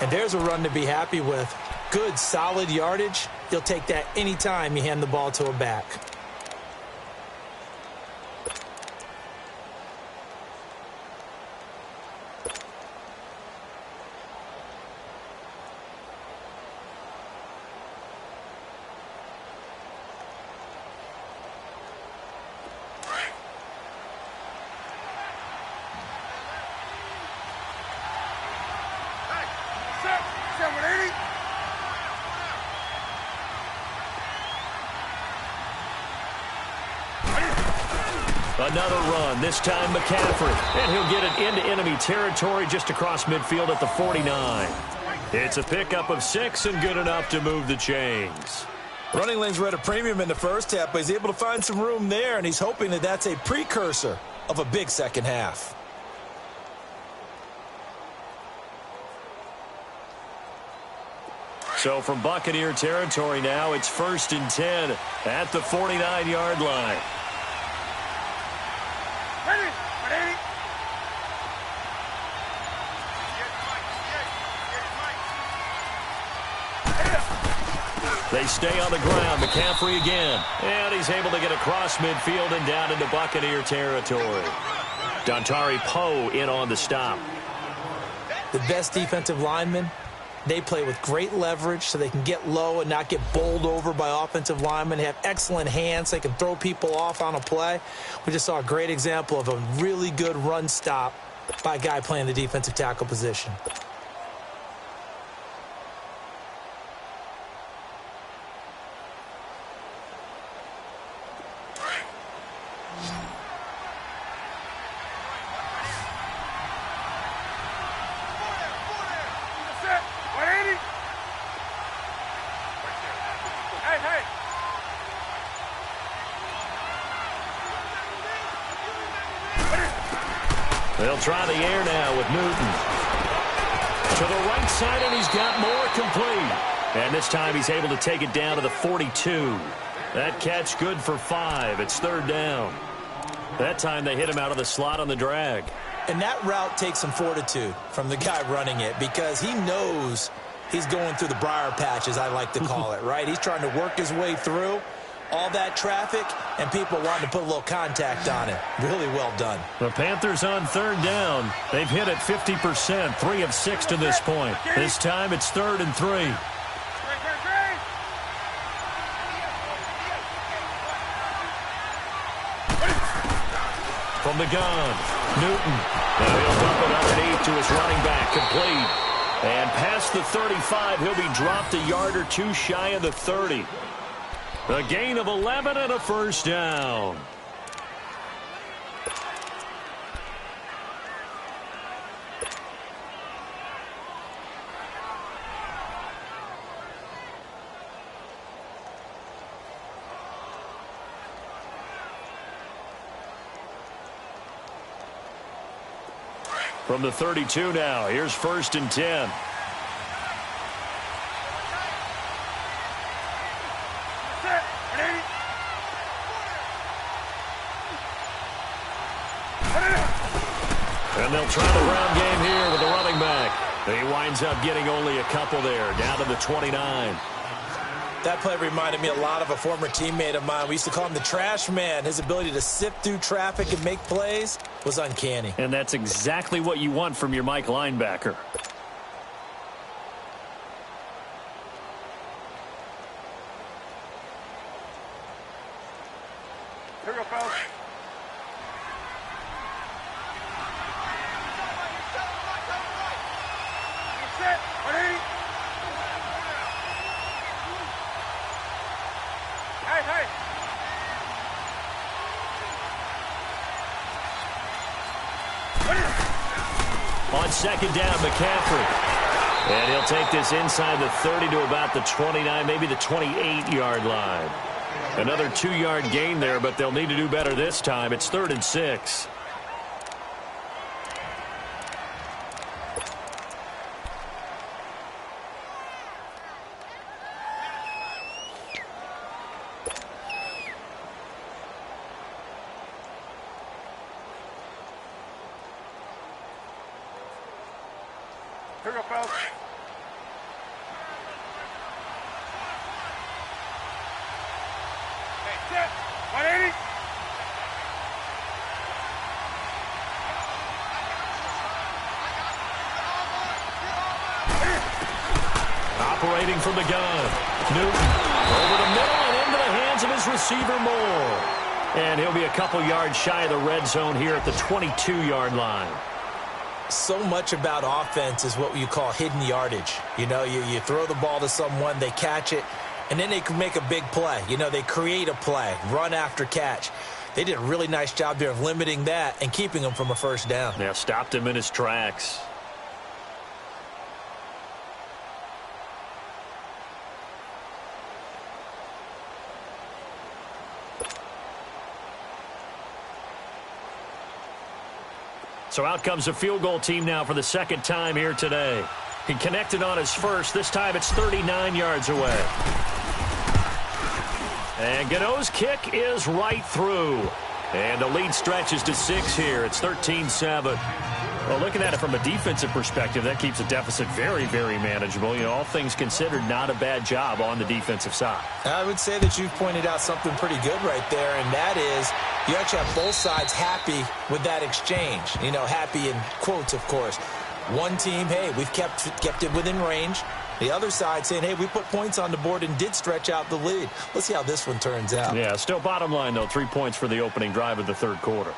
And there's a run to be happy with. Good, solid yardage. You'll take that anytime you hand the ball to a back. Set. 180. Another run, this time McCaffrey. And he'll get it into enemy territory just across midfield at the 49. It's a pickup of 6 and good enough to move the chains. Running lanes were at a premium in the first half, but he's able to find some room there, and he's hoping that that's a precursor of a big second half. So from Buccaneer territory now, it's 1st and 10 at the 49-yard line. Ready. 180. They stay on the ground. McCaffrey again. And he's able to get across midfield and down into Buccaneer territory. Dontari Poe in on the stop. The best defensive linemen, they play with great leverage so they can get low and not get bowled over by offensive linemen. They have excellent hands. They can throw people off on a play. We just saw a great example of a really good run stop by a guy playing the defensive tackle position. Set. 180. Hey. They'll try the air now with Newton. To the right side, and he's got more, complete. And this time he's able to take it down to the 42. That catch good for 5. It's third down. That time they hit him out of the slot on the drag. And that route takes some fortitude from the guy running it because he knows he's going through the briar patch, as I like to call it, right? He's trying to work his way through all that traffic, and people wanting to put a little contact on it. Really well done. The Panthers on third down. They've hit it 50%, 3 of 6 to this point. This time it's 3rd and 3. From the gun, Newton. Now he'll dump it underneath to his running back, complete. And past the 35, he'll be dropped a yard or 2 shy of the 30. A gain of 11 and a first down. From the 32 now, here's 1st and 10. And they'll try the ground game here with the running back. He winds up getting only a couple there, down to the 29. That play reminded me a lot of a former teammate of mine. We used to call him the trash man. His ability to sift through traffic and make plays was uncanny. And that's exactly what you want from your Mike linebacker. Here we go, fellas. Set. Ready? Hey. On second down, McCaffrey. And he'll take this inside the 30 to about the 29, maybe the 28-yard line. Another 2-yard gain there, but they'll need to do better this time. It's 3rd and 6. Here we go, fellas. Hey, set. 180. Operating from the gun. Newton over the middle and into the hands of his receiver Moore. And he'll be a couple yards shy of the red zone here at the 22-yard line. So much about offense is what you call hidden yardage. You know, you throw the ball to someone, they catch it, and then they can make a big play. You know, they create a play, run after catch. They did a really nice job there of limiting that and keeping him from a first down. Yeah, stopped him in his tracks. So out comes the field goal team now for the second time here today. He connected on his first. This time it's 39 yards away. And Gano's kick is right through. And the lead stretches to 6 here. It's 13-7. Well, looking at it from a defensive perspective, that keeps the deficit very, very manageable. You know, all things considered, not a bad job on the defensive side. I would say that you've pointed out something pretty good right there, and that is you actually have both sides happy with that exchange. You know, happy in quotes, of course. One team, hey, we've kept it within range. The other side saying, hey, we put points on the board and did stretch out the lead. Let's see how this one turns out. Yeah, still bottom line, though, 3 points for the opening drive of the third quarter.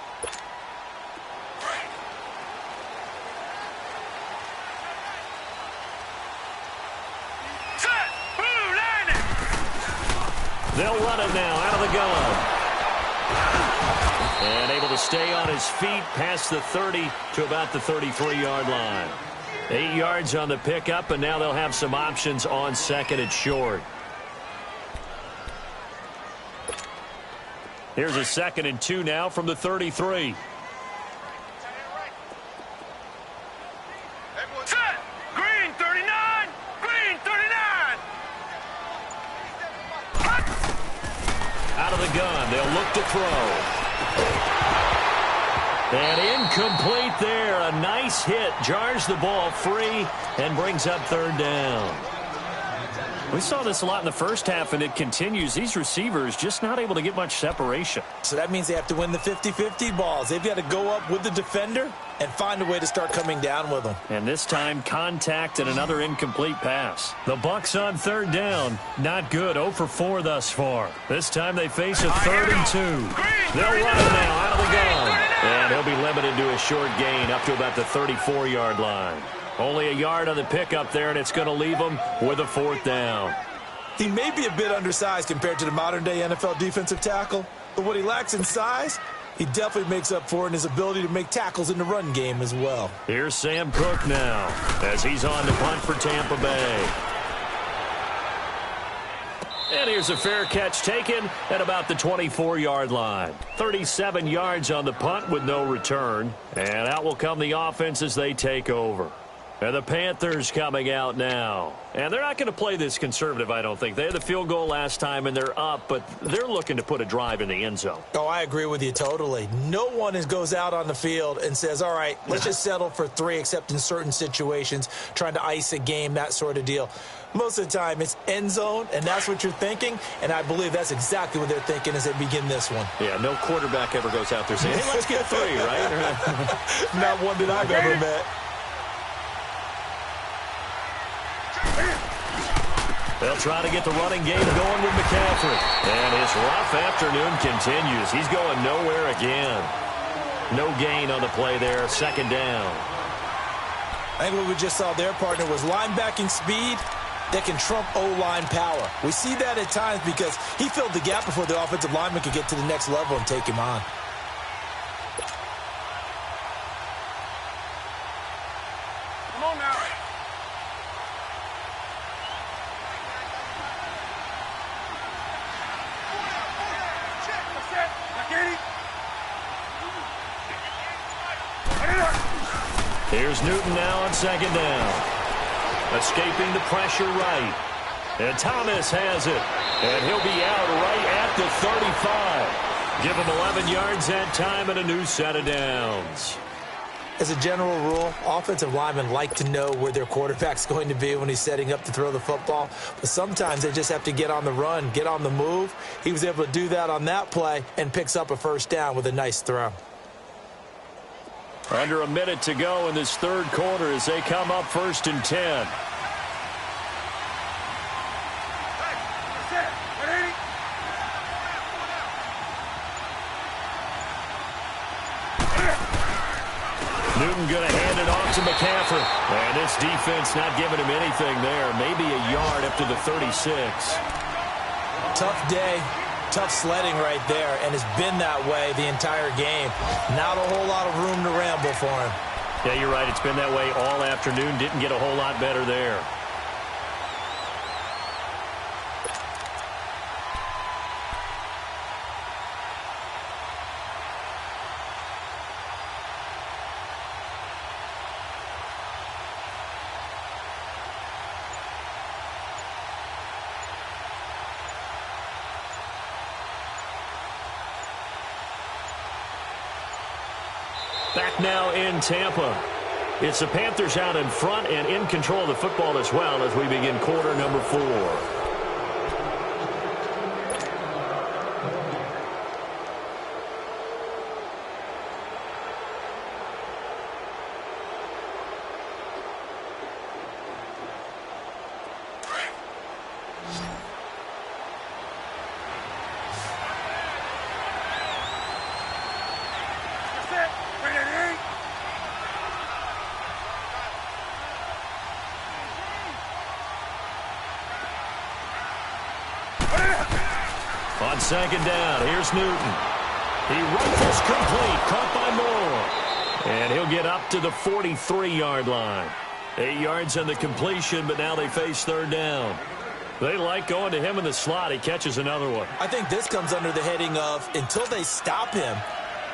They'll run it now out of the gun. And able to stay on his feet past the 30 to about the 33-yard line. 8 yards on the pickup, and now they'll have some options on second and short. Here's a 2nd and 2 now from the 33. Out of the gun, they'll look to throw. And incomplete there. A nice hit. Jars the ball free and brings up third down. We saw this a lot in the first half, and it continues. These receivers just not able to get much separation. So that means they have to win the 50-50 balls. They've got to go up with the defender and find a way to start coming down with them. And this time, contact and another incomplete pass. The Bucs on third down. Not good. 0 for 4 thus far. This time they face a 3rd and 2. They'll run it now out of the gun. And he'll be limited to a short gain up to about the 34-yard line. Only a yard on the pickup there, and it's going to leave him with a 4th down. He may be a bit undersized compared to the modern-day NFL defensive tackle, but what he lacks in size, he definitely makes up for in his ability to make tackles in the run game as well. Here's Sam Cook now as he's on to punt for Tampa Bay. And here's a fair catch taken at about the 24-yard line. 37 yards on the punt with no return. And out will come the offense as they take over. And the Panthers coming out now. And they're not going to play this conservative, I don't think. They had the field goal last time, and they're up, but they're looking to put a drive in the end zone. Oh, I agree with you totally. No one goes out on the field and says, all right, let's just settle for 3, except in certain situations, trying to ice a game, that sort of deal. Most of the time, it's end zone, and that's what you're thinking, and I believe that's exactly what they're thinking as they begin this one. Yeah, no quarterback ever goes out there saying, hey, let's get 3, right? Not one that I've ever met. They'll try to get the running game going with McCaffrey. And his rough afternoon continues. He's going nowhere again. No gain on the play there. 2nd down. I think what we just saw their partner was linebacking speed that can trump O-line power. We see that at times because he filled the gap before the offensive lineman could get to the next level and take him on. Come on now. Here's Newton now on 2nd down. Escaping the pressure right. And Thomas has it. And he'll be out right at the 35. Give him 11 yards that time and a new set of downs. As a general rule, offensive linemen like to know where their quarterback's going to be when he's setting up to throw the football. But sometimes they just have to get on the run, get on the move. He was able to do that on that play and picks up a 1st down with a nice throw. Under a minute to go in this 3rd quarter as they come up 1st and 10. Newton going to hand it off to McCaffrey. And this defense not giving him anything there. Maybe a yard up to the 36. Tough day. Tough sledding right there, and it's been that way the entire game. Not a whole lot of room to ramble for him. Yeah, you're right. It's been that way all afternoon. Didn't get a whole lot better there. Back now in Tampa. It's the Panthers out in front and in control of the football as well as we begin quarter number 4. On 2nd down, here's Newton. He rifles complete, caught by Moore. And he'll get up to the 43-yard line. 8 yards on the completion, but now they face 3rd down. They like going to him in the slot. He catches another one. I think this comes under the heading of, until they stop him,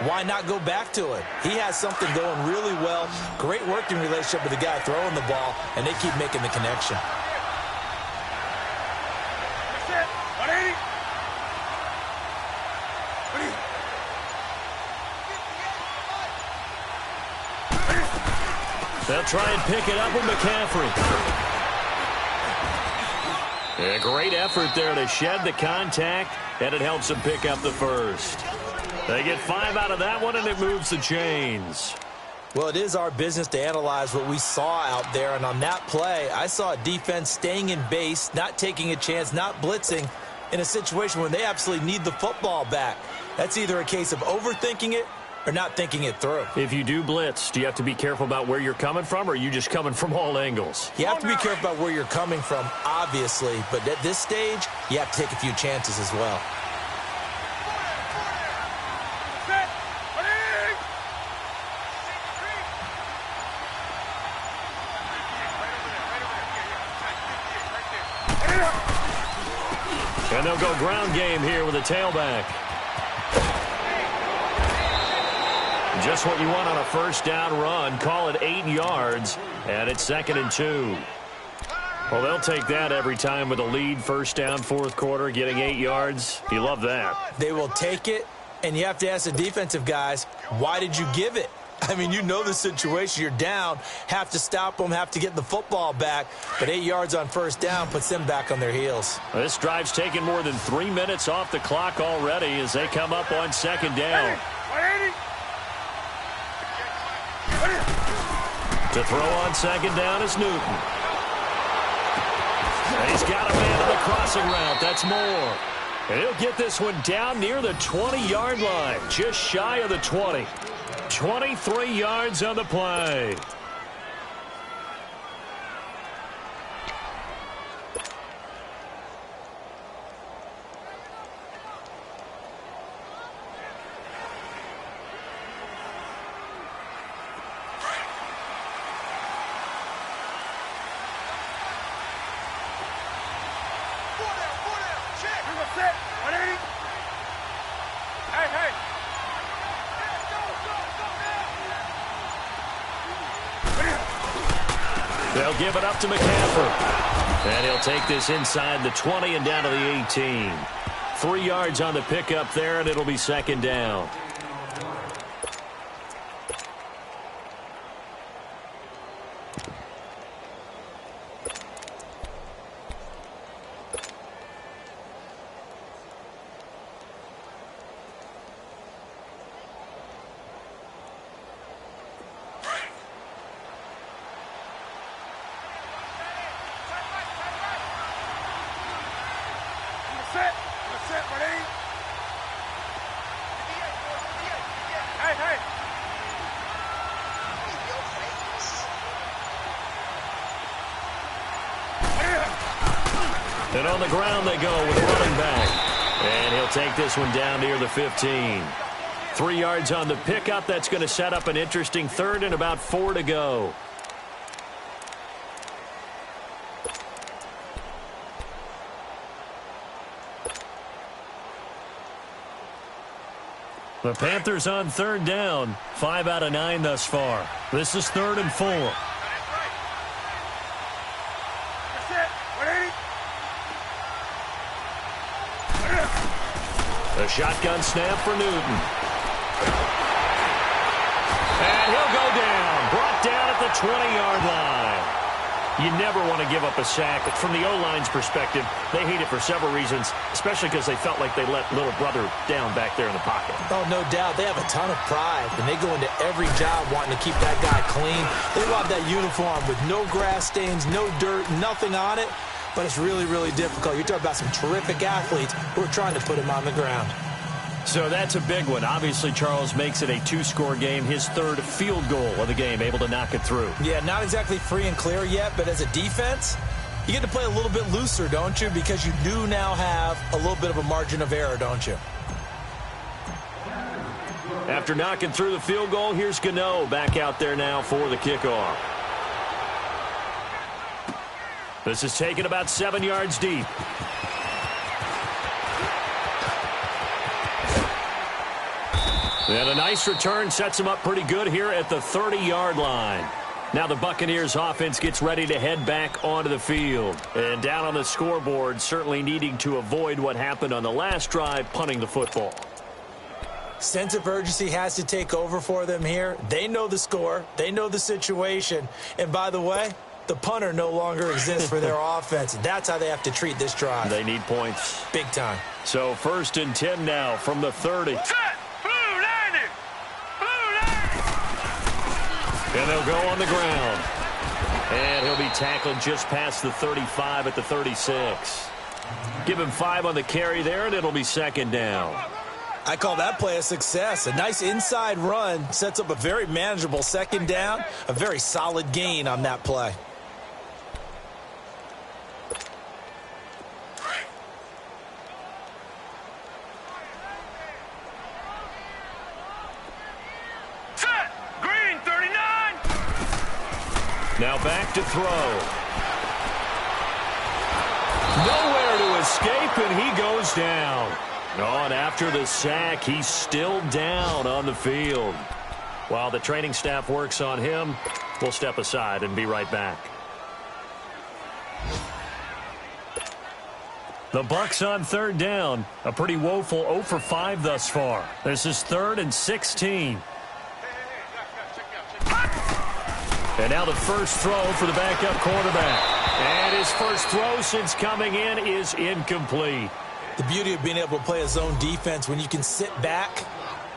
why not go back to it? He has something going really well. Great working relationship with the guy throwing the ball, and they keep making the connection. That's it. 180. They'll try and pick it up with McCaffrey. A great effort there to shed the contact, and it helps them pick up the first. They get 5 out of that one, and it moves the chains. Well, it is our business to analyze what we saw out there, and on that play, I saw a defense staying in base, not taking a chance, not blitzing, in a situation where they absolutely need the football back. That's either a case of overthinking it or not thinking it through. If you do blitz, do you have to be careful about where you're coming from, or are you just coming from all angles? You have to be careful about where you're coming from, obviously, but at this stage, you have to take a few chances as well. And they'll go ground game here with a tailback. Just what you want on a first down run. Call it 8 yards, and it's 2nd and 2. Well, they'll take that every time with a lead. First down, fourth quarter, getting 8 yards. You love that. They will take it, and you have to ask the defensive guys, why did you give it? I mean, you know the situation. You're down, have to stop them, have to get the football back. But 8 yards on first down puts them back on their heels. This drive's taken more than 3 minutes off the clock already as they come up on second down. To throw on second down is Newton. And he's got a man on the crossing route. That's Moore. And he'll get this one down near the 20-yard line, just shy of the 20. 23 yards on the play. They'll give it up to McCaffrey. And he'll take this inside the 20 and down to the 18. 3 yards on the pickup there, and it'll be second down. And on the ground they go with a running back. And he'll take this one down near the 15. 3 yards on the pickup. That's going to set up an interesting third and about 4 to go. The Panthers on third down. 5 out of 9 thus far. This is 3rd and 4. A shotgun snap for Newton. And he'll go down. Brought down at the 20-yard line. You never want to give up a sack. From the O-line's perspective, they hate it for several reasons, especially because they felt like they let little brother down back there in the pocket. Oh, no doubt. They have a ton of pride, and they go into every job wanting to keep that guy clean. They love that uniform with no grass stains, no dirt, nothing on it. But it's really, really difficult. You're talking about some terrific athletes who are trying to put him on the ground. So that's a big one. Obviously, Charles makes it a 2-score game. His 3rd field goal of the game, able to knock it through. Yeah, not exactly free and clear yet, but as a defense, you get to play a little bit looser, don't you? Because you do now have a little bit of a margin of error, don't you? After knocking through the field goal, here's Gano back out there now for the kickoff. This is taken about 7 yards deep. And a nice return sets him up pretty good here at the 30-yard line. Now the Buccaneers offense gets ready to head back onto the field. And down on the scoreboard, certainly needing to avoid what happened on the last drive, punting the football. Sense of urgency has to take over for them here. They know the score. They know the situation. And by the way, the punter no longer exists for their offense. That's how they have to treat this drive. They need points. Big time. So 1st and 10 now from the 30. Set. Blue 90. Blue 90. And they'll go on the ground. And he'll be tackled just past the 35 at the 36. Give him 5 on the carry there, and it'll be 2nd down. I call that play a success. A nice inside run sets up a very manageable 2nd down. A very solid gain on that play. Set. Green 39. Now back to throw. Nowhere to escape, and he goes down. Oh, and after the sack, he's still down on the field. While the training staff works on him, we'll step aside and be right back. The Bucs on 3rd down. A pretty woeful 0 for 5 thus far. This is 3rd and 16. And now the first throw for the backup quarterback. And his first throw since coming in is incomplete. The beauty of being able to play a zone defense when you can sit back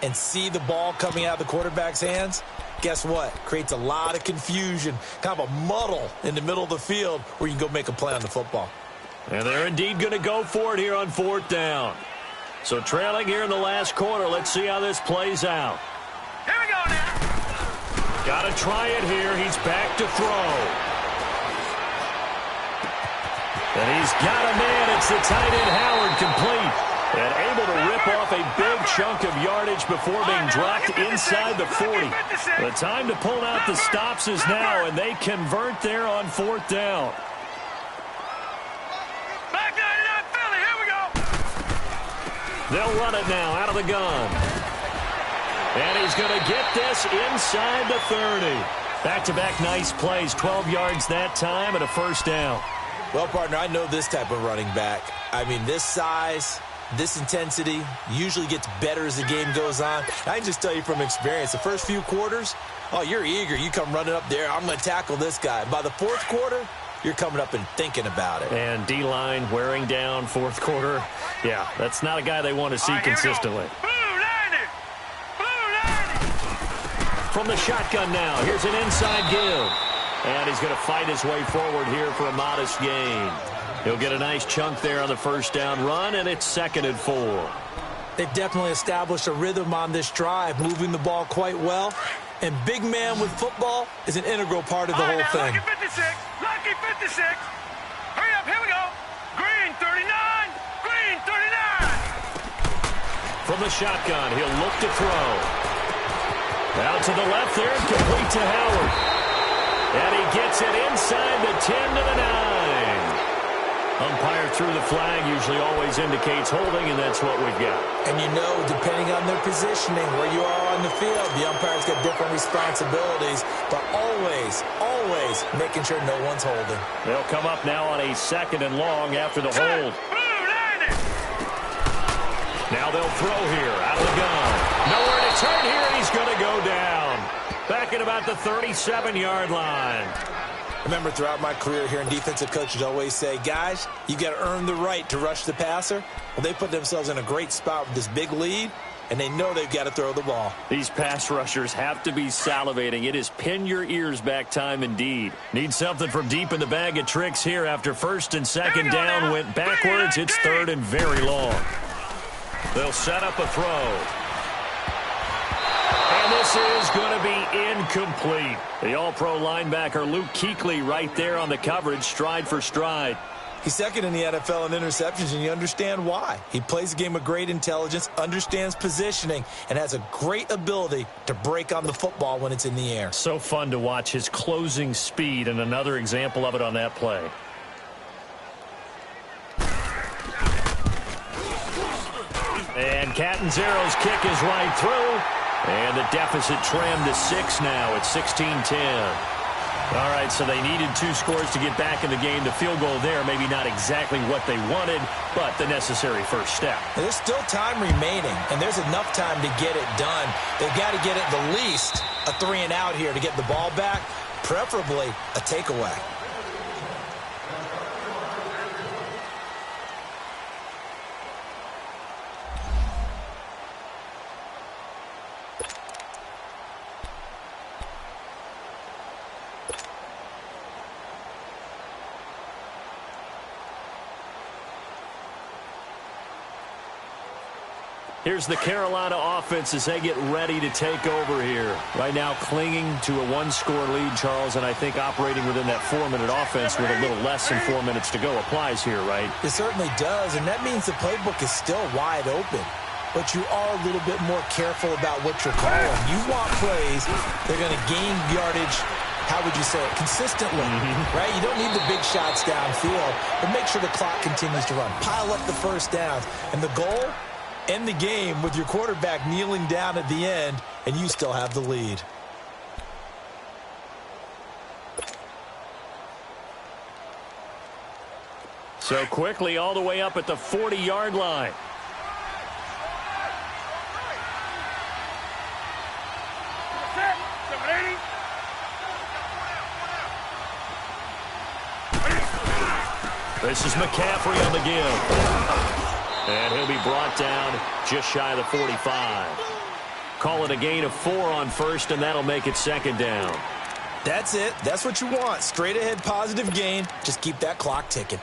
and see the ball coming out of the quarterback's hands, guess what? Creates a lot of confusion, kind of a muddle in the middle of the field where you can go make a play on the football. And they're indeed going to go for it here on 4th down. So trailing here in the last quarter, let's see how this plays out. Here we go now. Got to try it here. He's back to throw. And he's got a man. It's the tight end Howard, complete. And able to rip off a big chunk of yardage before being dropped inside the 40. The time to pull out the stops is now, and they convert there on 4th down. Back 99 Philly. Here we go. They'll run it now out of the gun. And he's going to get this inside the 30. Back-to-back nice plays, 12 yards that time and a 1st down. Well, partner, I know this type of running back. I mean, this size, this intensity usually gets better as the game goes on. I can just tell you from experience, the first few quarters, oh, you're eager. You come running up there, I'm going to tackle this guy. By the 4th quarter, you're coming up and thinking about it. And D-line wearing down 4th quarter. Yeah, that's not a guy they want to see consistently. Blue 90. Blue 90. From the shotgun now, here's an inside give. And he's going to fight his way forward here for a modest gain. He'll get a nice chunk there on the 1st down run, and it's 2nd and 4. They've definitely established a rhythm on this drive, moving the ball quite well. And big man with football is an integral part of the whole thing. Lucky 56. Lucky 56. Hurry up. Here we go. Green 39. Green 39. From the shotgun, he'll look to throw. Out to the left there, complete to Howard. And he gets it inside the 10 to the 9. Umpire threw the flag, usually always indicates holding, and that's what we've got. And you know, depending on their positioning, where you are on the field, the umpire's got different responsibilities, but always, always making sure no one's holding. They'll come up now on a 2nd and long after the hold. Now they'll throw here out of the gun. Nowhere to turn here, and he's going to go down. Back at about the 37-yard line. Remember, throughout my career here in defensive coaches always say, guys, you got to earn the right to rush the passer. Well, they put themselves in a great spot with this big lead, and they know they've got to throw the ball. These pass rushers have to be salivating. It is pin your ears back time indeed. Need something from deep in the bag of tricks here after 1st and 2nd down went backwards. It's 3rd and very long. They'll set up a throw. And this is going to be incomplete. The all-pro linebacker Luke Kuechly right there on the coverage, stride for stride. He's 2nd in the NFL in interceptions, and you understand why. He plays a game of great intelligence, understands positioning, and has a great ability to break on the football when it's in the air. So fun to watch his closing speed, and another example of it on that play. And Catanzaro's kick is right through. And the deficit trimmed to 6 now. It's 16-10. All right, so they needed 2 scores to get back in the game. The field goal there, maybe not exactly what they wanted, but the necessary first step. There's still time remaining, and there's enough time to get it done. They've got to get at the least a 3-and-out here to get the ball back, preferably a takeaway. Here's the Carolina offense as they get ready to take over here. Right now clinging to a 1-score lead, Charles, and I think operating within that 4-minute offense with a little less than 4 minutes to go applies here, right? It certainly does, and that means the playbook is still wide open. But you are a little bit more careful about what you're calling. You want plays, they're going to gain yardage, how would you say it, consistently, right? You don't need the big shots downfield, but make sure the clock continues to run. Pile up the first downs, and the goal, end the game with your quarterback kneeling down at the end, and you still have the lead. So quickly all the way up at the 40-yard line. This is McCaffrey on the give. And he'll be brought down just shy of the 45. Call it a gain of 4 on first, and that'll make it 2nd down. That's it. That's what you want. Straight ahead positive gain. Just keep that clock ticking.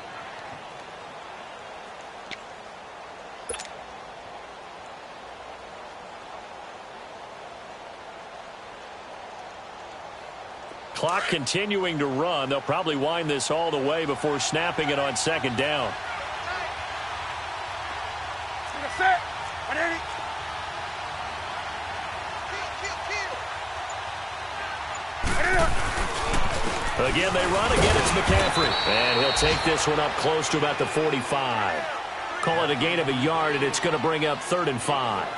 Clock continuing to run. They'll probably wind this all the way before snapping it on 2nd down. Again, they run. Again, it's McCaffrey. And he'll take this one up close to about the 45. Call it a gain of a yard, and it's going to bring up 3rd and 5.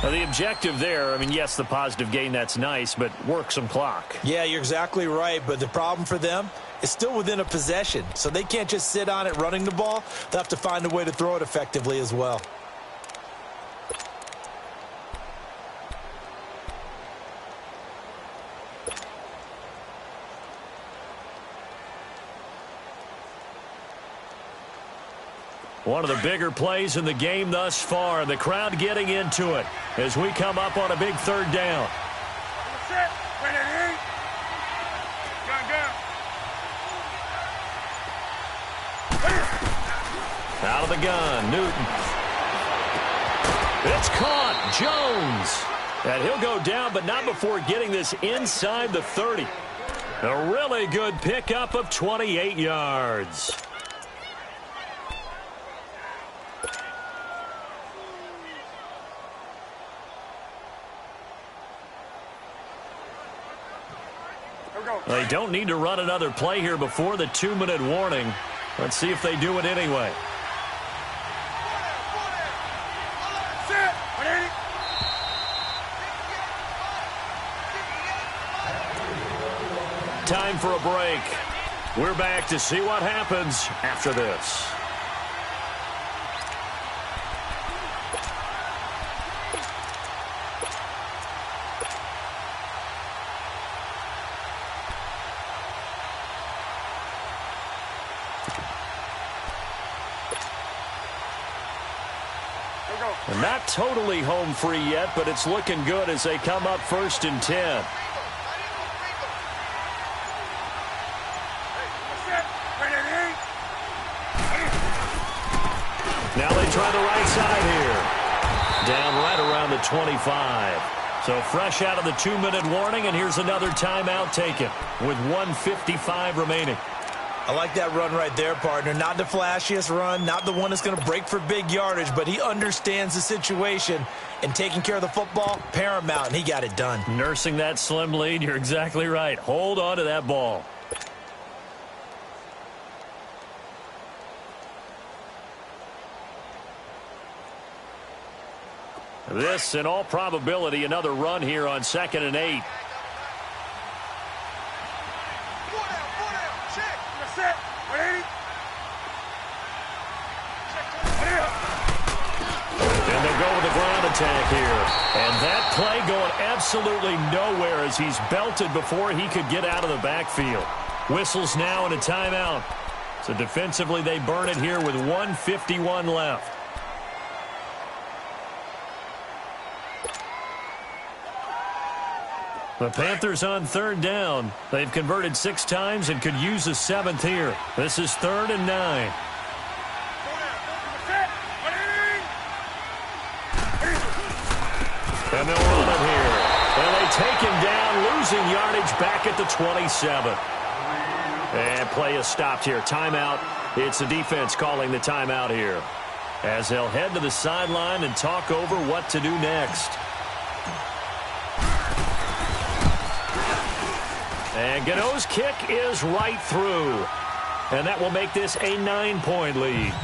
Now, the objective there, I mean, yes, the positive gain, that's nice, but work some clock. Yeah, you're exactly right, but the problem for them is still within a possession, so they can't just sit on it running the ball. They'll have to find a way to throw it effectively as well. One of the bigger plays in the game thus far. The crowd getting into it as we come up on a big 3rd down. Out of the gun, Newton. It's caught, Jones. And he'll go down, but not before getting this inside the 30. A really good pickup of 28 yards. They don't need to run another play here before the 2-minute warning. Let's see if they do it anyway. Time for a break. We're back to see what happens after this. And not totally home free yet, but it's looking good as they come up 1st and 10. Now they try the right side here. Down right around the 25. So fresh out of the 2-minute warning, and here's another timeout taken with 1:55 remaining. I like that run right there, partner. Not the flashiest run, not the one that's going to break for big yardage, but he understands the situation, and taking care of the football, paramount, and he got it done. Nursing that slim lead, you're exactly right. Hold on to that ball. This, in all probability, another run here on 2nd and 8. attack here. And that play going absolutely nowhere as he's belted before he could get out of the backfield. Whistles now and a timeout. So defensively they burn it here with 1:51 left. The Panthers on third down. They've converted 6 times and could use a 7th here. This is 3rd and 9. And they'll run it here. And they take him down, losing yardage back at the 27. And play is stopped here. Timeout. It's the defense calling the timeout here, as they'll head to the sideline and talk over what to do next. And Gano's kick is right through. And that will make this a 9-point lead.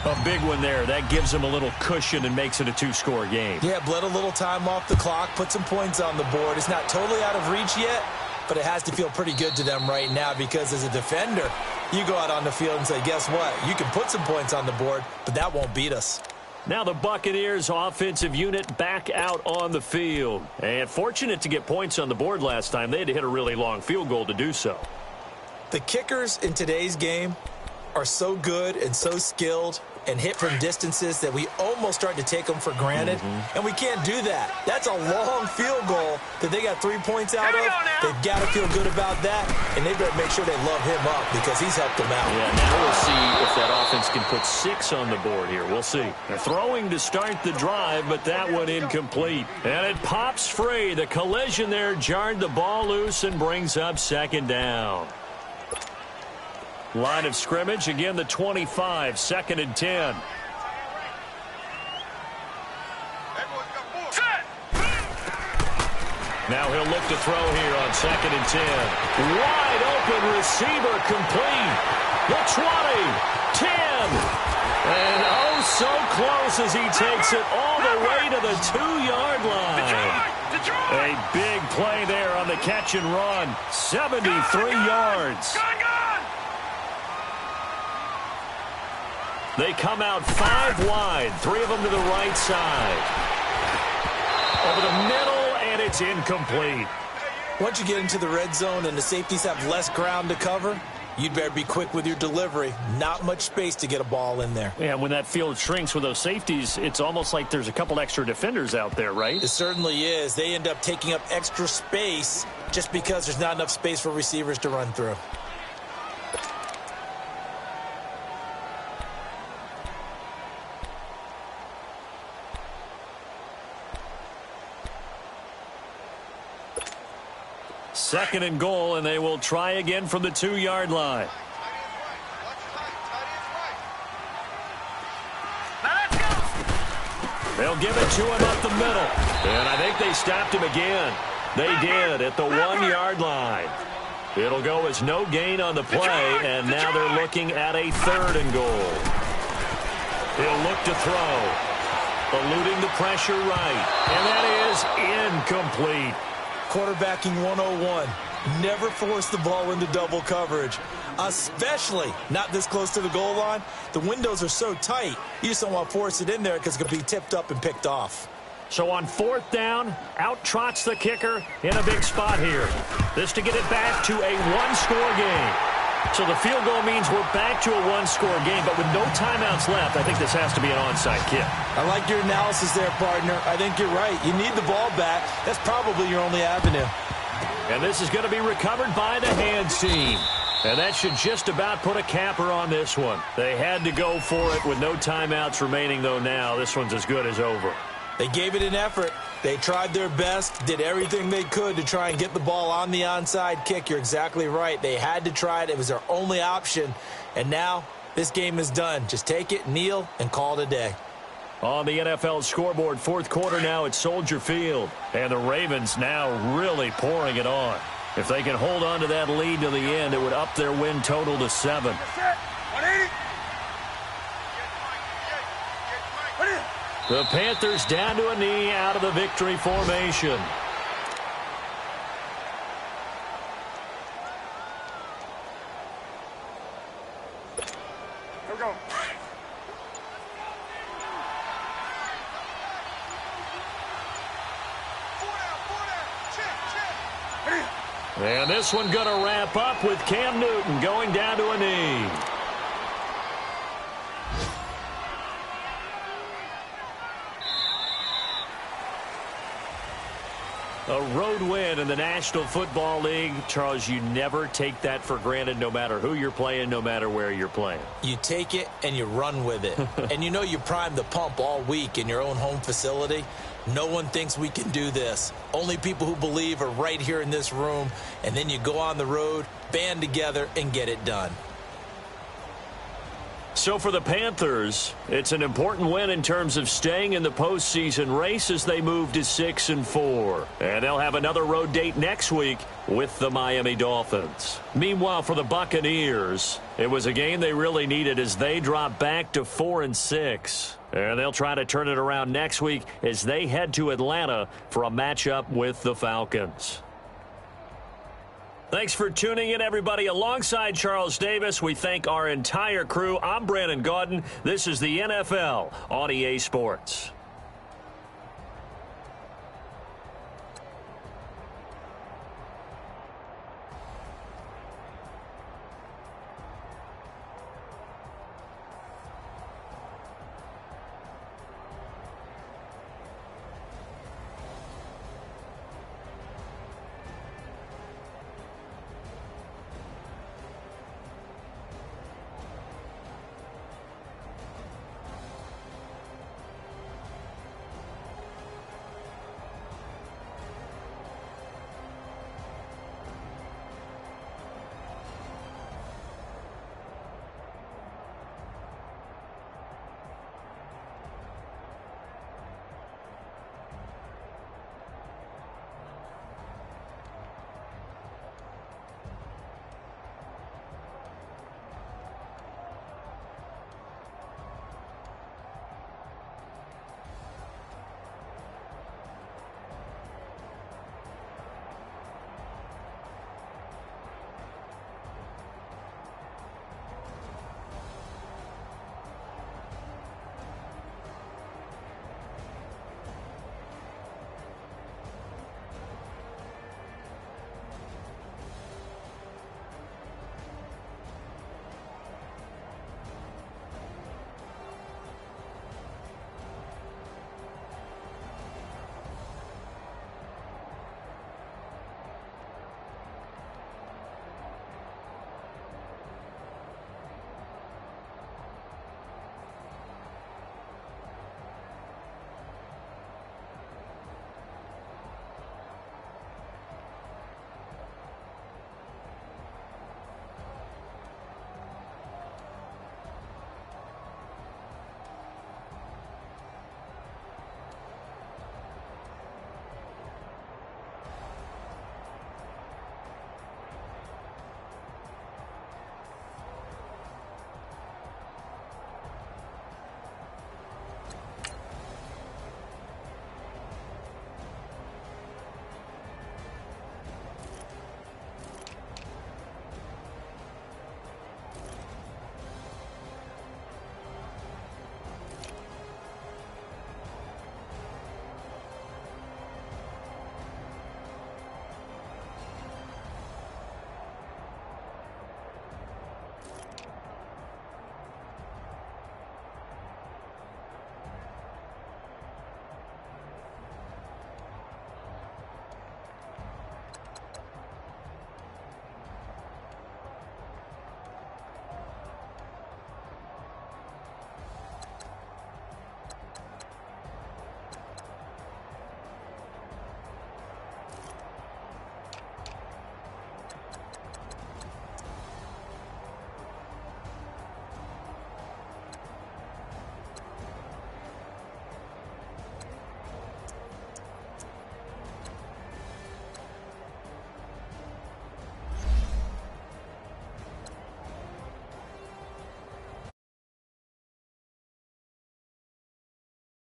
A big one there. That gives them a little cushion and makes it a 2-score game. Yeah, bled a little time off the clock, put some points on the board. It's not totally out of reach yet, but it has to feel pretty good to them right now because as a defender, you go out on the field and say, guess what? You can put some points on the board, but that won't beat us. Now the Buccaneers offensive unit back out on the field. And fortunate to get points on the board last time. They had to hit a really long field goal to do so. The kickers in today's game are so good and so skilled and hit from distances that we almost start to take them for granted. And we can't do that. That's a long field goal that they got 3 points out of. They've got to feel good about that, and they better make sure they love him up because he's helped them out. Yeah, now we'll see if that offense can put 6 on the board here. We'll see. They're throwing to start the drive, but that one incomplete. And it pops free. The collision there jarred the ball loose and brings up 2nd down. Line of scrimmage, again the 25, 2nd and 10. Now he'll look to throw here on 2nd and 10. Wide open receiver complete. The 20, 10. And oh, so close as he takes it all the way to the 2-yard line. A big play there on the catch and run. 73 yards. They come out 5 wide, 3 of them to the right side. Over the middle, and it's incomplete. Once you get into the red zone and the safeties have less ground to cover, you'd better be quick with your delivery. Not much space to get a ball in there. Yeah, when that field shrinks with those safeties, it's almost like there's a couple extra defenders out there, right? It certainly is. They end up taking up extra space just because there's not enough space for receivers to run through. Second and goal, and they will try again from the 2-yard line. They'll give it to him up the middle. And I think they stopped him again. They did at the 1-yard line. It'll go as no gain on the play, and now they're looking at a 3rd and goal. He'll look to throw. Eluding the pressure right. And that is incomplete. Quarterbacking 101. Never force the ball into double coverage, especially not this close to the goal line. The windows are so tight, you just don't want to force it in there because it could be tipped up and picked off. So on 4th down, out trots the kicker in a big spot here. This to get it back to a 1-score game. So the field goal means we're back to a 1-score game, but with no timeouts left, I think this has to be an onside kick. I like your analysis there, partner. I think you're right. You need the ball back. That's probably your only avenue. And this is going to be recovered by the hands team. And that should just about put a capper on this one. They had to go for it with no timeouts remaining, though now this one's as good as over. They gave it an effort. They tried their best, did everything they could to try and get the ball on the onside kick. You're exactly right. They had to try it. It was their only option. And now this game is done. Just take it, kneel, and call it a day. On the NFL scoreboard, 4th quarter now at Soldier Field. And the Ravens now really pouring it on. If they can hold on to that lead to the end, it would up their win total to 7. The Panthers down to a knee out of the victory formation. Here we go. And this one going to wrap up with Cam Newton going down to a knee. A road win in the National Football League. Charles, you never take that for granted no matter who you're playing, no matter where you're playing. You take it and you run with it. And you know you primed the pump all week in your own home facility. No one thinks we can do this. Only people who believe are right here in this room. And then you go on the road, band together, and get it done. So for the Panthers, it's an important win in terms of staying in the postseason race as they move to 6-4. And they'll have another road date next week with the Miami Dolphins. Meanwhile, for the Buccaneers, it was a game they really needed as they drop back to 4-6. And they'll try to turn it around next week as they head to Atlanta for a matchup with the Falcons. Thanks for tuning in, everybody. Alongside Charles Davis, we thank our entire crew. I'm Brandon Gaudin. This is the NFL on EA Sports.